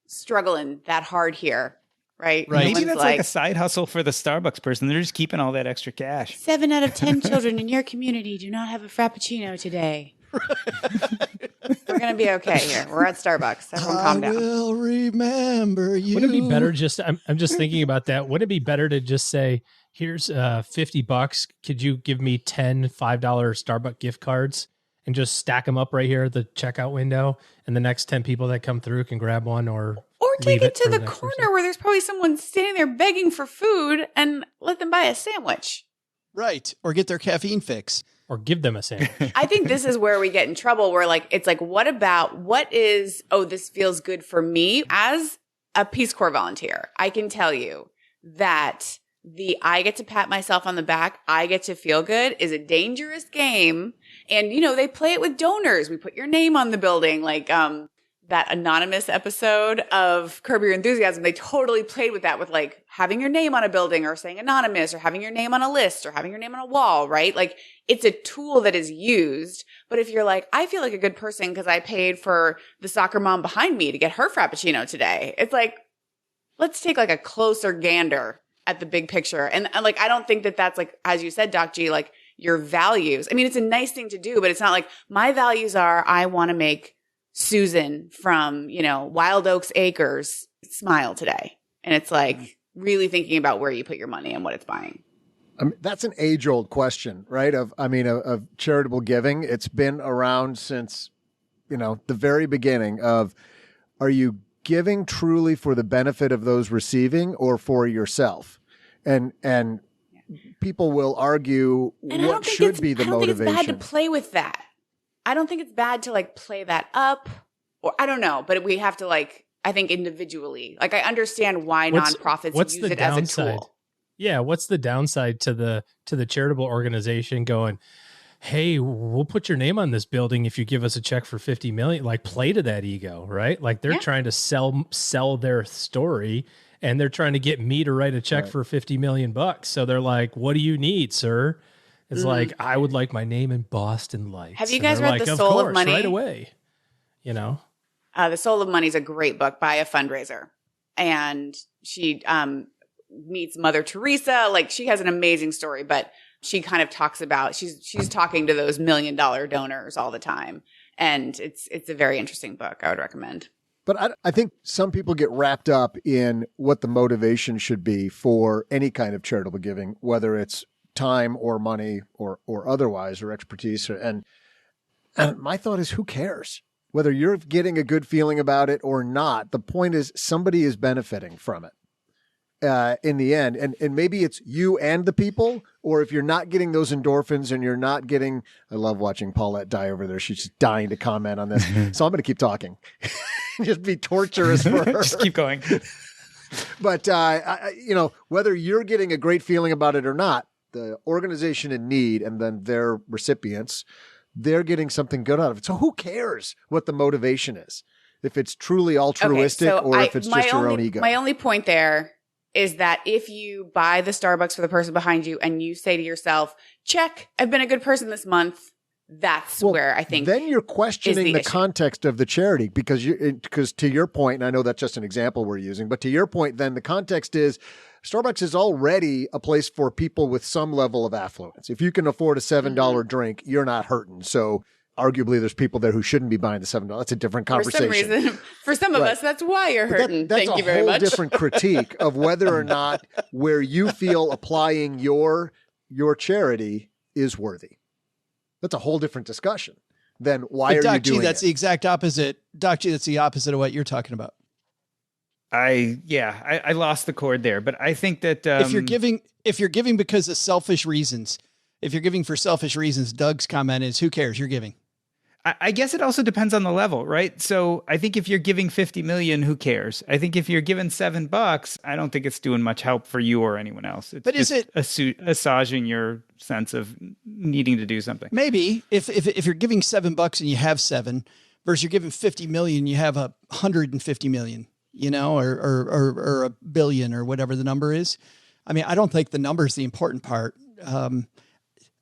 struggling that hard here. Right. Maybe that's like a side hustle for the Starbucks person. They're just keeping all that extra cash. 7 out of 10 children in your community do not have a Frappuccino today. We're going to be okay here. We're at Starbucks. Everyone calm down. I will remember you. Wouldn't it be better I'm just thinking about that. Wouldn't it be better to just say, here's $50. Could you give me 10 $5 Starbucks gift cards and just stack them up right here at the checkout window? And the next 10 people that come through can grab one or take it to the corner where there's probably someone standing there begging for food and let them buy a sandwich. Right. Or get their caffeine fix. Or give them a sandwich. I think this is where we get in trouble where this feels good for me. As a Peace Corps volunteer, I can tell you that I get to pat myself on the back, I get to feel good is a dangerous game. And, they play it with donors. We put your name on the building, that anonymous episode of Curb Your Enthusiasm. They totally played with that with having your name on a building or saying anonymous or having your name on a list or having your name on a wall, right? It's a tool that is used. But if you're I feel like a good person because I paid for the soccer mom behind me to get her Frappuccino today. It's let's take a closer gander at the big picture. And I don't think that that's as you said, Doc G, your values. I mean, it's a nice thing to do, but it's not my values are, I want to make Susan from, Wild Oaks Acres smile today. And it's really thinking about where you put your money and what it's buying. That's an age-old question, right? Of charitable giving. It's been around since, the very beginning of, are you giving truly for the benefit of those receiving or for yourself? And people will argue what should be the motivation. I don't think it's bad to play with that. I don't think it's bad to play that up, or I don't know, but we have to I think individually, I understand why nonprofits use it as a tool. Yeah. What's the downside to the charitable organization going, hey, we'll put your name on this building if you give us a check for 50 million, like play to that ego, right? Like they're trying to sell their story, and they're trying to get me to write a check for 50 million bucks. So they're like, what do you need, sir? It's like, I would like my name in Boston Lights. Have you guys read The Soul of Money? Right away. You know, The Soul of Money is a great book by a fundraiser, and she meets Mother Teresa. Like, she has an amazing story, but she kind of talks about, she's talking to those $1 million donors all the time. And it's a very interesting book. I would recommend. But I think some people get wrapped up in what the motivation should be for any kind of charitable giving, whether it's time or money or otherwise, or expertise. And my thought is, who cares? Whether you're getting a good feeling about it or not, the point is somebody is benefiting from it. In the end, and maybe it's you and the people, or if you're not getting those endorphins and you're not getting, I love watching Paulette die over there. She's just dying to comment on this. So I'm going to keep talking. Just be torturous for her. Just keep going. But, whether you're getting a great feeling about it or not, the organization in need and then their recipients, they're getting something good out of it. So who cares what the motivation is? If it's truly altruistic or if it's just your own ego. My only point there is that if you buy the Starbucks for the person behind you and you say to yourself, check, I've been a good person this month, that's where I think then you're questioning the issue. Context of the charity, because to your point, and I know that's just an example we're using, but to your point, then the context is Starbucks is already a place for people with some level of affluence. If you can afford a $7 drink, you're not hurting. So arguably there's people there who shouldn't be buying the $7. That's a different conversation. For some reason, for some of us, that's why you're hurting. Thank you very much. That's a whole different critique of whether or not where you feel applying your charity is worthy. That's a whole different discussion than why are you doing that's it? the exact opposite. Doc G, that's the opposite of what you're talking about. I lost the chord there, but I think that if you're giving because of selfish reasons, if you're giving for selfish reasons, Doug's comment is, who cares? You're giving. I guess it also depends on the level, right? So I think if you're giving 50 million, who cares? I think if you're giving $7, I don't think it's doing much help for you or anyone else. It's is it assuaging your sense of needing to do something? Maybe if you're giving $7 and you have 7 versus you're giving 50 million, you have 150 million, or a billion or whatever the number is. I mean, I don't think the number is the important part.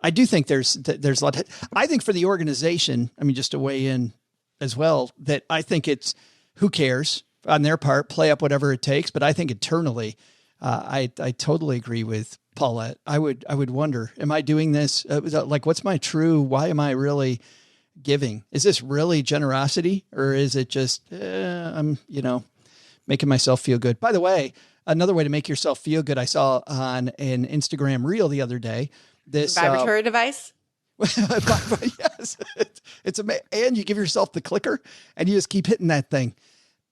I do think there's a lot. I think for the organization, I mean, just to weigh in as well, that I think it's who cares on their part, play up whatever it takes. But I think internally, I totally agree with Paulette. I would wonder, am I doing this? Like, what's my true? Why am I really giving? Is this really generosity, or is it just I'm making myself feel good? By the way, another way to make yourself feel good, I saw on an Instagram reel the other day. This vibratory device. Yes, it's amazing. And you give yourself the clicker and you just keep hitting that thing.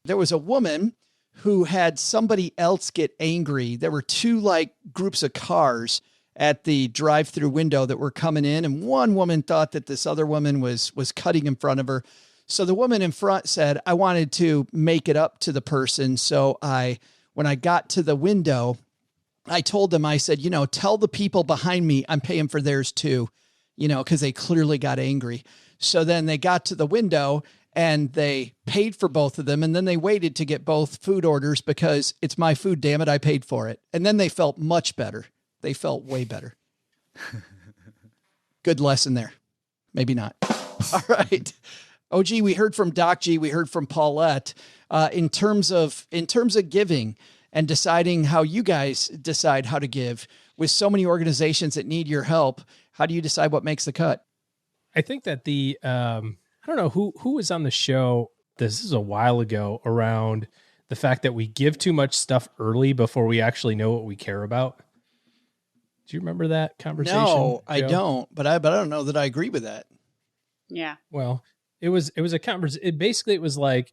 There was a woman who had somebody else get angry. There were two groups of cars at the drive-through window that were coming in. And one woman thought that this other woman was cutting in front of her. So the woman in front said, I wanted to make it up to the person. So when I got to the window, I told them, I said, tell the people behind me I'm paying for theirs too, because they clearly got angry. So then they got to the window and they paid for both of them. And then they waited to get both food orders because it's my food, damn it, I paid for it. And then they felt much better. They felt way better. Good lesson there. Maybe not. All right. OG, we heard from Doc G. We heard from Paulette. In terms of giving and deciding how you guys decide how to give with so many organizations that need your help, how do you decide what makes the cut? I think that I don't know who was on the show. This is a while ago, around the fact that we give too much stuff early before we actually know what we care about. Do you remember that conversation? No, I Joe? don't, but I don't know that I agree with that. Yeah. Well, it was a conversation. It was like,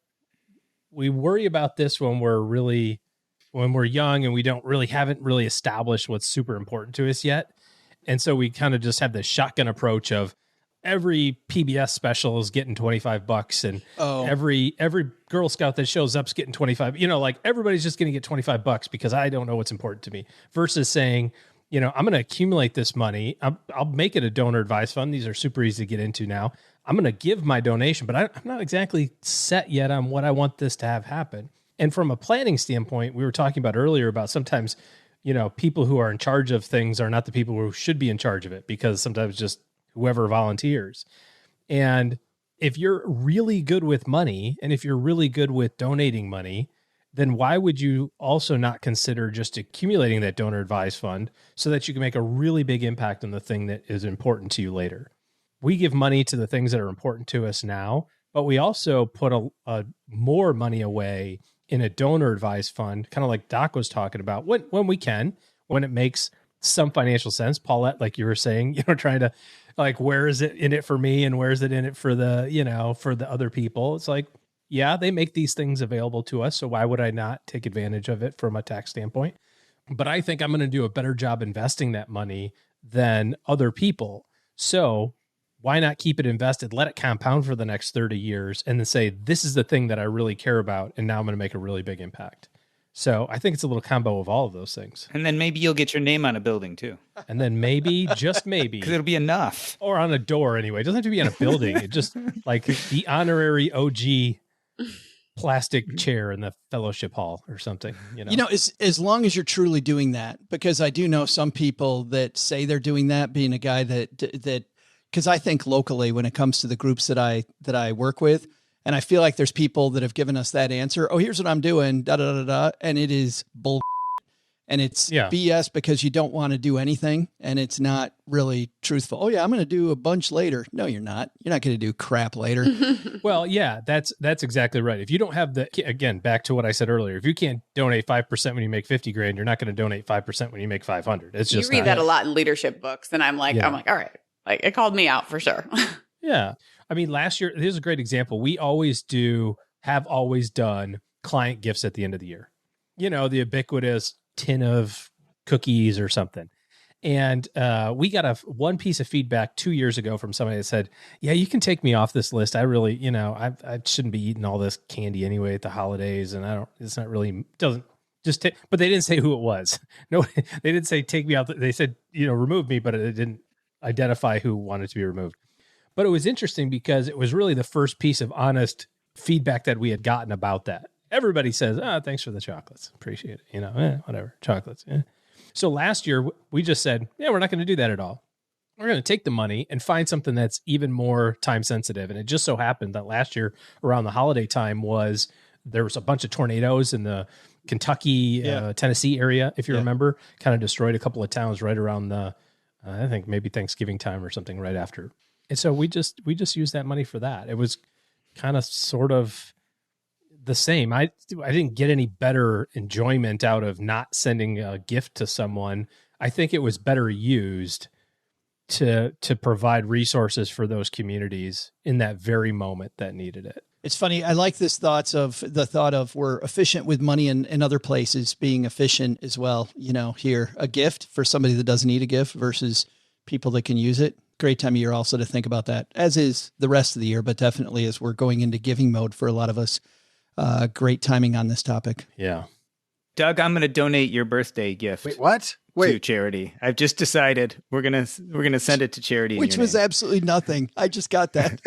we worry about this when we're young and we haven't really established what's super important to us yet. And so we kind of just have this shotgun approach of every PBS special is getting $25 and every Girl Scout that shows up is getting 25, everybody's just going to get $25 because I don't know what's important to me, versus saying, I'm going to accumulate this money. I'll make it a donor advised fund. These are super easy to get into now. I'm going to give my donation, but I'm not exactly set yet on what I want this to have happen. And from a planning standpoint, we were talking about earlier about sometimes, people who are in charge of things are not the people who should be in charge of it, because sometimes just whoever volunteers. And if you're really good with money, and if you're really good with donating money, then why would you also not consider just accumulating that donor advised fund so that you can make a really big impact on the thing that is important to you later? We give money to the things that are important to us now, but we also put a more money away in a donor advised fund, kind of like Doc was talking about, when we can, when it makes some financial sense. Paulette, like you were saying, trying to like, where is it in it for me and where is it in it for the, for the other people? It's like, yeah, they make these things available to us, so why would I not take advantage of it from a tax standpoint? But I think I'm going to do a better job investing that money than other people. So why not keep it invested, let it compound for the next 30 years, and then say, this is the thing that I really care about, and now I'm going to make a really big impact. So I think it's a little combo of all of those things. And then maybe you'll get your name on a building too. And then maybe, just maybe. Because it'll be enough. Or on a door anyway. It doesn't have to be on a building. It just like the honorary OG plastic chair in the fellowship hall or something, as long as you're truly doing that, because I do know some people that say they're doing that, being a guy that because I think locally when it comes to the groups that I work with, and I feel like there's people that have given us that answer. Oh, here's what I'm doing, da da da da, and it is bull, and it's BS because you don't want to do anything, and it's not really truthful. Oh yeah, I'm going to do a bunch later. No, you're not. You're not going to do crap later. Well, yeah, that's exactly right. If you don't have again, back to what I said earlier, if you can't donate 5% when you make 50 grand, you're not going to donate 5% when you make 500. It's just, you read that a lot in leadership books, and I'm like, all right, like it called me out for sure. Yeah. I mean, last year, here's a great example. We always have always done client gifts at the end of the year. The ubiquitous tin of cookies or something. And we got one piece of feedback 2 years ago from somebody that said, yeah, you can take me off this list. I really, I shouldn't be eating all this candy anyway at the holidays. And it's not really, doesn't just but they didn't say who it was. No, they didn't say take me out. They said, remove me, but it didn't identify who wanted to be removed. But it was interesting because it was really the first piece of honest feedback that we had gotten about that. Everybody says, thanks for the chocolates. Appreciate it. Whatever, chocolates. Yeah. So last year, we just said, we're not going to do that at all. We're going to take the money and find something that's even more time sensitive. And it just so happened that last year around the holiday time there was a bunch of tornadoes in the Kentucky, Tennessee area, if you remember, kind of destroyed a couple of towns right around I think maybe Thanksgiving time or something right after. And so we just used that money for that. It was kind of sort of the same. I didn't get any better enjoyment out of not sending a gift to someone. I think it was better used to provide resources for those communities in that very moment that needed it. It's funny. I like the thought of we're efficient with money in other places, being efficient as well. Here, a gift for somebody that doesn't need a gift versus people that can use it. Great time of year also to think about that, as is the rest of the year, but definitely as we're going into giving mode for a lot of us. Great timing on this topic. Yeah. Doug, I'm going to donate your birthday gift. Wait, what? To charity. I've just decided we're gonna send it to charity. Which was absolutely nothing. I just got that.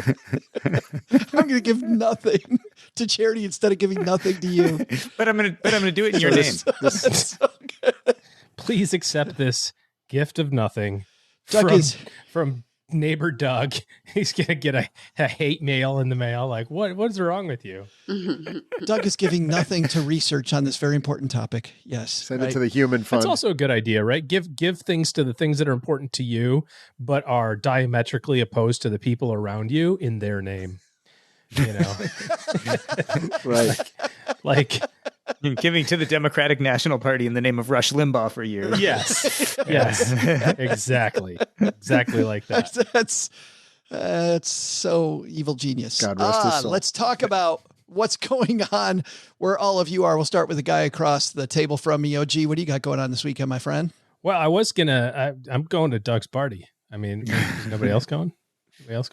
I'm going to give nothing to charity instead of giving nothing to you. But I'm gonna do it in your name. That's so good. Please accept this gift of nothing. Doug from neighbor Doug. He's gonna get a hate mail in the mail. Like, what's wrong with you? Doug is giving nothing to research on this very important topic. Yes, send it to the human fund. That's also a good idea, right? Give things to the things that are important to you, but are diametrically opposed to the people around you in their name. Right? Like giving to the Democratic National Party in the name of Rush Limbaugh for years. Yes. Exactly like that. That's so evil genius. God rest his soul. Let's talk about what's going on where all of you are. We'll start with the guy across the table from me. OG, what do you got going on this weekend, my friend? Well, I'm going to Doug's party. I mean, is nobody else going?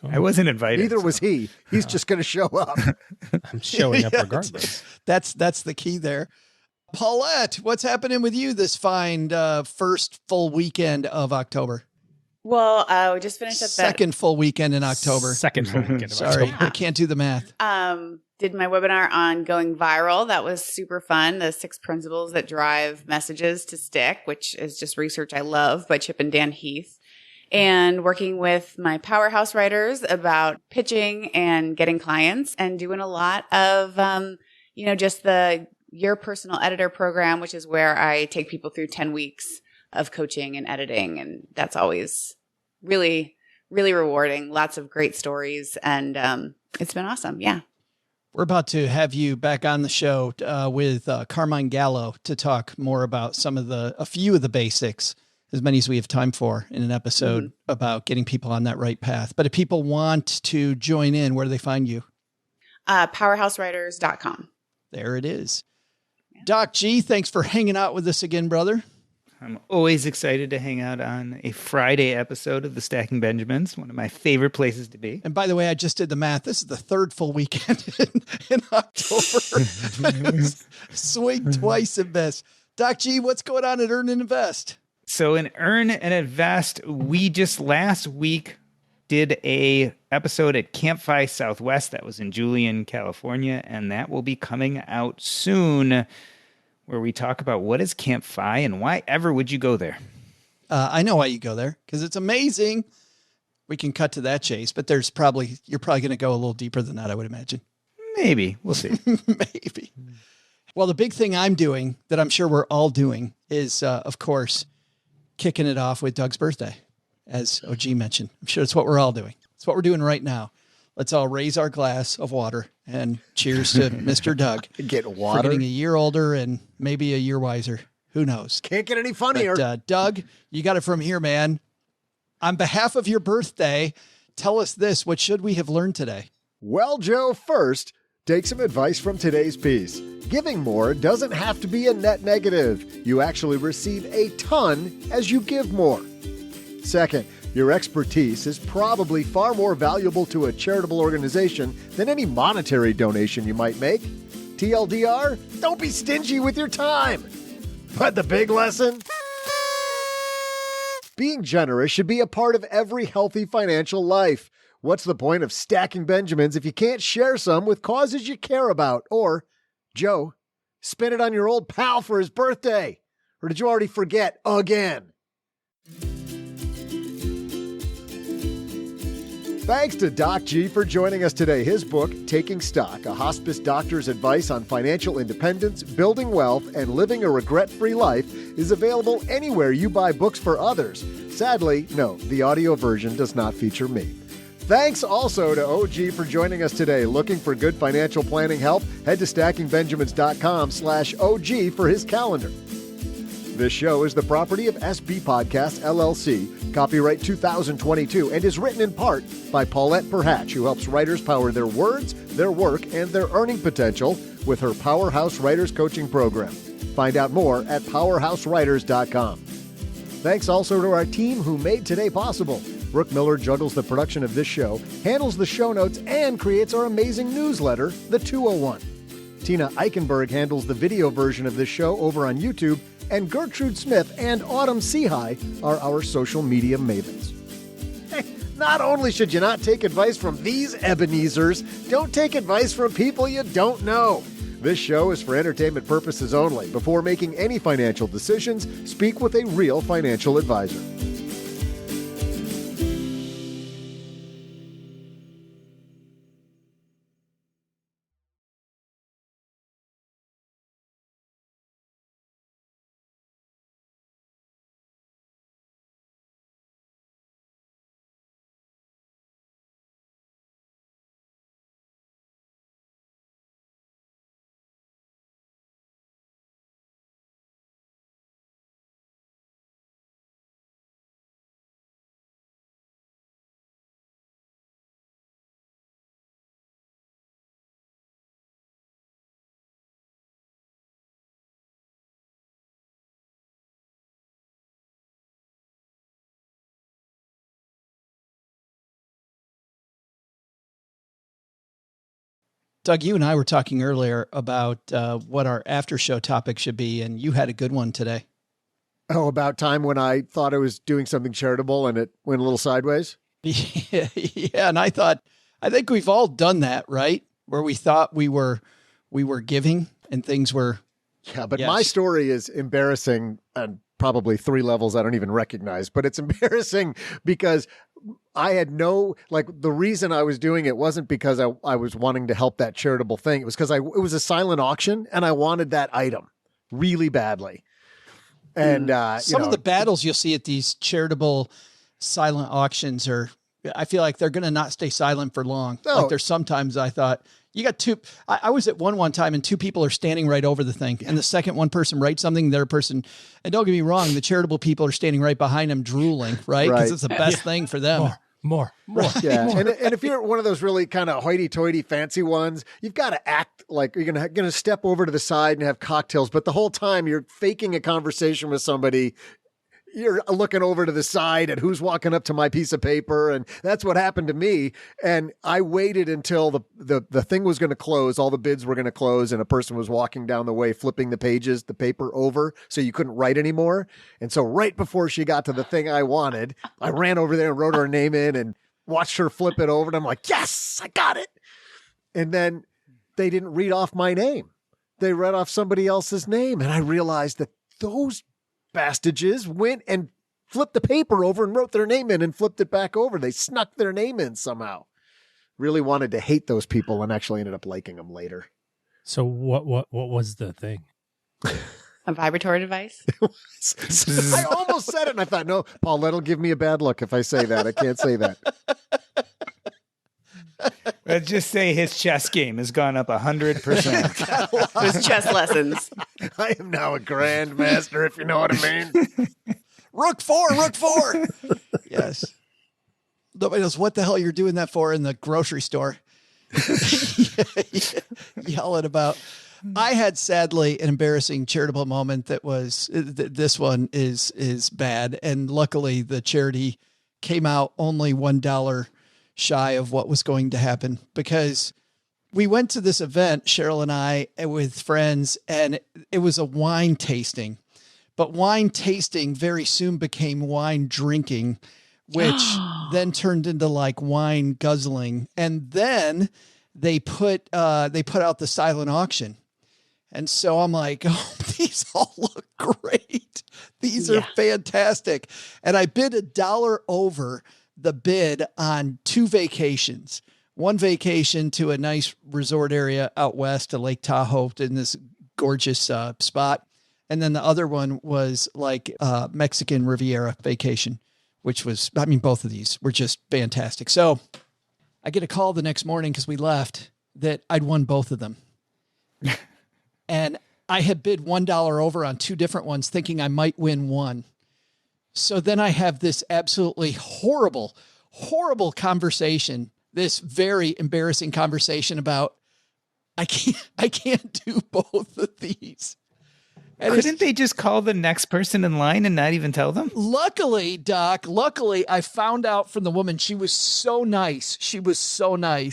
I wasn't invited. Neither was he. He's just going to show up. I'm showing up regardless. That's the key there. Paulette, what's happening with you this fine first full weekend of October? Well, we just finished up Second full weekend in October. Second full weekend of Sorry, October. I can't do the math. did my webinar on going viral. That was super fun. The 6 principles that drive messages to stick, which is just research I love by Chip and Dan Heath. And working with my powerhouse writers about pitching and getting clients and doing a lot of, just your personal editor program, which is where I take people through 10 weeks of coaching and editing. And that's always really, really rewarding. Lots of great stories. And it's been awesome. Yeah. We're about to have you back on the show with Carmine Gallo to talk more about a few of the basics, as many as we have time for in an episode about getting people on that right path. But if people want to join in, where do they find you? Powerhousewriters.com. There it is. Yeah. Doc G, thanks for hanging out with us again, brother. I'm always excited to hang out on a Friday episode of the Stacking Benjamins, one of my favorite places to be. And by the way, I just did the math. This is the 3rd full weekend in October. Swing twice at best. Doc G, what's going on at Earn and Invest? So in Earn and Invest, we just last week did a episode at Campfi Southwest that was in Julian, California, and that will be coming out soon, where we talk about what is Campfi and why ever would you go there? I know why you go there, because it's amazing. We can cut to that chase, but you're probably going to go a little deeper than that, I would imagine. Maybe. We'll see. Maybe. Well, the big thing I'm doing that I'm sure we're all doing is, of course, kicking it off with Doug's birthday, as OG mentioned. I'm sure it's what we're all doing. It's what we're doing right now. Let's all raise our glass of water and cheers to Mr. Doug. Get water. For getting a year older and maybe a year wiser. Who knows? Can't get any funnier. But, Doug, you got it from here, man. On behalf of your birthday, tell us this. What should we have learned today? Well, Joe, first, take some advice from today's piece. Giving more doesn't have to be a net negative. You actually receive a ton as you give more. Second, your expertise is probably far more valuable to a charitable organization than any monetary donation you might make. TLDR, don't be stingy with your time. But the big lesson? Being generous should be a part of every healthy financial life. What's the point of stacking Benjamins if you can't share some with causes you care about? Or, Joe, spend it on your old pal for his birthday. Or did you already forget again? Thanks to Doc G for joining us today. His book, Taking Stock, a hospice doctor's advice on financial independence, building wealth, and living a regret-free life, is available anywhere you buy books for others. Sadly, no, the audio version does not feature me. Thanks also to OG for joining us today. Looking for good financial planning help? Head to stackingbenjamins.com/OG for his calendar. This show is the property of SB Podcast, LLC, copyright 2022, and is written in part by Paulette Perhatch, who helps writers power their words, their work, and their earning potential with her Powerhouse Writers Coaching Program. Find out more at powerhousewriters.com. Thanks also to our team who made today possible. Brooke Miller juggles the production of this show, handles the show notes, and creates our amazing newsletter, The 201. Tina Eichenberg handles the video version of this show over on YouTube, and Gertrude Smith and Autumn Seahigh are our social media mavens. Hey, not only should you not take advice from these Ebenezers, don't take advice from people you don't know. This show is for entertainment purposes only. Before making any financial decisions, speak with a real financial advisor. Doug, you and I were talking earlier about what our after show topic should be, and you had a good one today. Oh, about time when I thought I was doing something charitable and it went a little sideways? Yeah, and I think we've all done that, right? Where we thought we were giving and things were. Yeah, but my story is embarrassing on probably 3 levels I don't even recognize, but it's embarrassing because I had the reason I was doing it wasn't because I was wanting to help that charitable thing. It was because it was a silent auction and I wanted that item really badly. And some of the battles you'll see at these charitable silent auctions I feel like they're going to not stay silent for long. No. Like there's sometimes I thought you got two. I was at one time and 2 people are standing right over the thing. And the second one person writes something, their person, and don't get me wrong, the charitable people are standing right behind them drooling, right? Because it's the best thing for them. More. Yeah. And if you're one of those really kind of hoity-toity fancy ones, you've got to act like you're going to step over to the side and have cocktails. But the whole time you're faking a conversation with somebody. You're looking over to the side at who's walking up to my piece of paper. And that's what happened to me. And I waited until the thing was going to close. All the bids were going to close. And a person was walking down the way, flipping the paper over so you couldn't write anymore. And so right before she got to the thing I wanted, I ran over there and wrote her name in and watched her flip it over. And I'm like, yes, I got it. And then they didn't read off my name. They read off somebody else's name. And I realized that those bastages went and flipped the paper over and wrote their name in and flipped it back over. They snuck their name in somehow. Really wanted to hate those people and actually ended up liking them later. So what was the thing? A vibratory device? I almost said it and I thought, no, Paulette'll give me a bad look if I say that. I can't say that. Let's just say his chess game has gone up 100%. His chess lessons. I am now a grandmaster, if you know what I mean. Rook 4. Yes. Nobody knows what the hell you're doing that for in the grocery store. Yelling about. I had sadly an embarrassing charitable moment that was this one is bad. And luckily the charity came out only $1 shy of what was going to happen, because we went to this event, Cheryl and I, with friends, and it was a wine tasting, but wine tasting very soon became wine drinking, which then turned into like wine guzzling. And then they put out the silent auction. And so I'm like, oh, these all look great. These are fantastic. And I bid $1 over the bid on 2 vacations. One vacation to a nice resort area out west to Lake Tahoe in this gorgeous spot. And then the other one was like Mexican Riviera vacation, which was, both of these were just fantastic. So I get a call the next morning because we left that I'd won both of them. And I had bid $1 over on 2 different ones thinking I might win one. So then I have this absolutely horrible conversation, this very embarrassing conversation about I can't do both of these. And couldn't they just call the next person in line and not even tell them? Luckily, Doc, I found out from the woman. She was so nice.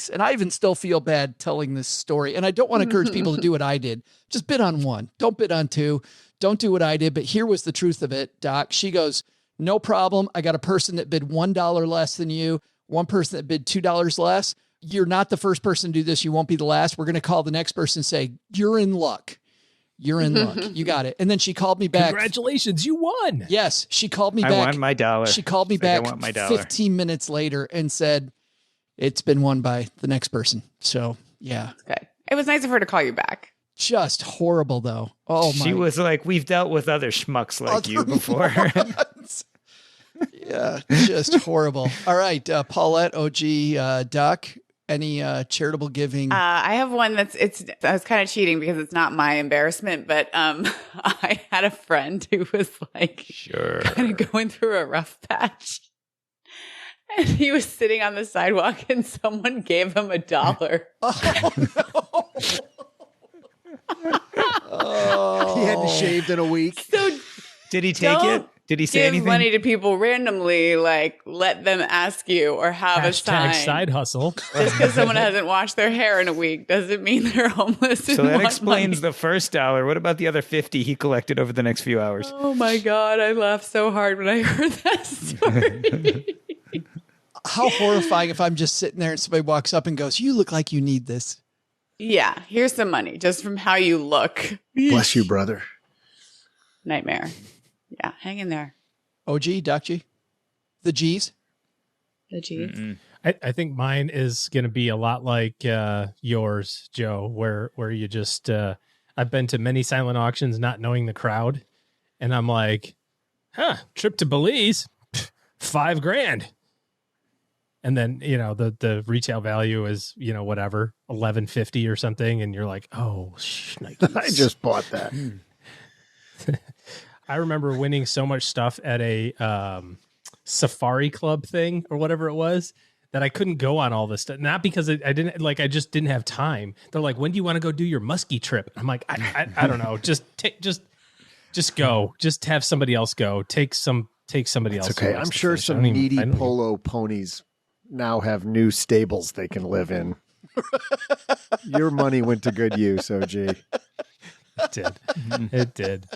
And I even still feel bad telling this story. And I don't want to encourage people to do what I did. Just bid on 1. Don't bid on 2. Don't do what I did. But here was the truth of it, Doc. She goes, no problem. I got a person that bid $1 less than you. One person that bid $2 less. You're not the first person to do this. You won't be the last. We're going to call the next person and say, you're in luck. You're in luck. You got it. And then she called me back. Congratulations, you won. Yes. She called me back. I won my $1. She called me back 15 minutes later and said, it's been won by the next person. So, yeah. Okay. It was nice of her to call you back. Just horrible, though. Oh, my. She was like, we've dealt with other schmucks like you before. Yeah, just horrible. All right, Paulette, OG, Doc, any charitable giving? I have one I was kind of cheating because it's not my embarrassment, but I had a friend who was like kind of going through a rough patch. And he was sitting on the sidewalk and someone gave him $1. Oh, no. He hadn't shaved in a week. So did he take it? Did he say give anything? money to people randomly, like let them ask you or have a sign. Side hustle. Just because someone hasn't washed their hair in a week doesn't mean they're homeless. So and that want explains money. the first $1. What about the other 50 he collected over the next few hours? Oh my God, I laughed so hard when I heard that story. How horrifying if I'm just sitting there and somebody walks up and goes, "You look like you need this." Yeah, here's some money just from how you look. Bless you, brother. Nightmare. Yeah, hang in there. OG, Doc G, the G's. The G's. I think mine is going to be a lot like yours, Joe, where you just I've been to many silent auctions not knowing the crowd, and I'm like, trip to Belize, $5,000. And then, the retail value is, whatever, $1,150 or something. And you're like, oh, I just bought that. I remember winning so much stuff at a safari club thing or whatever it was that I couldn't go on all this stuff. Not because I just didn't have time. They're like, when do you want to go do your muskie trip? I'm like, I don't know. Just go. Just have somebody else go. Take somebody else. Okay. I'm sure some needy polo ponies now have new stables they can live in. Your money went to good use, OG. It did. It did.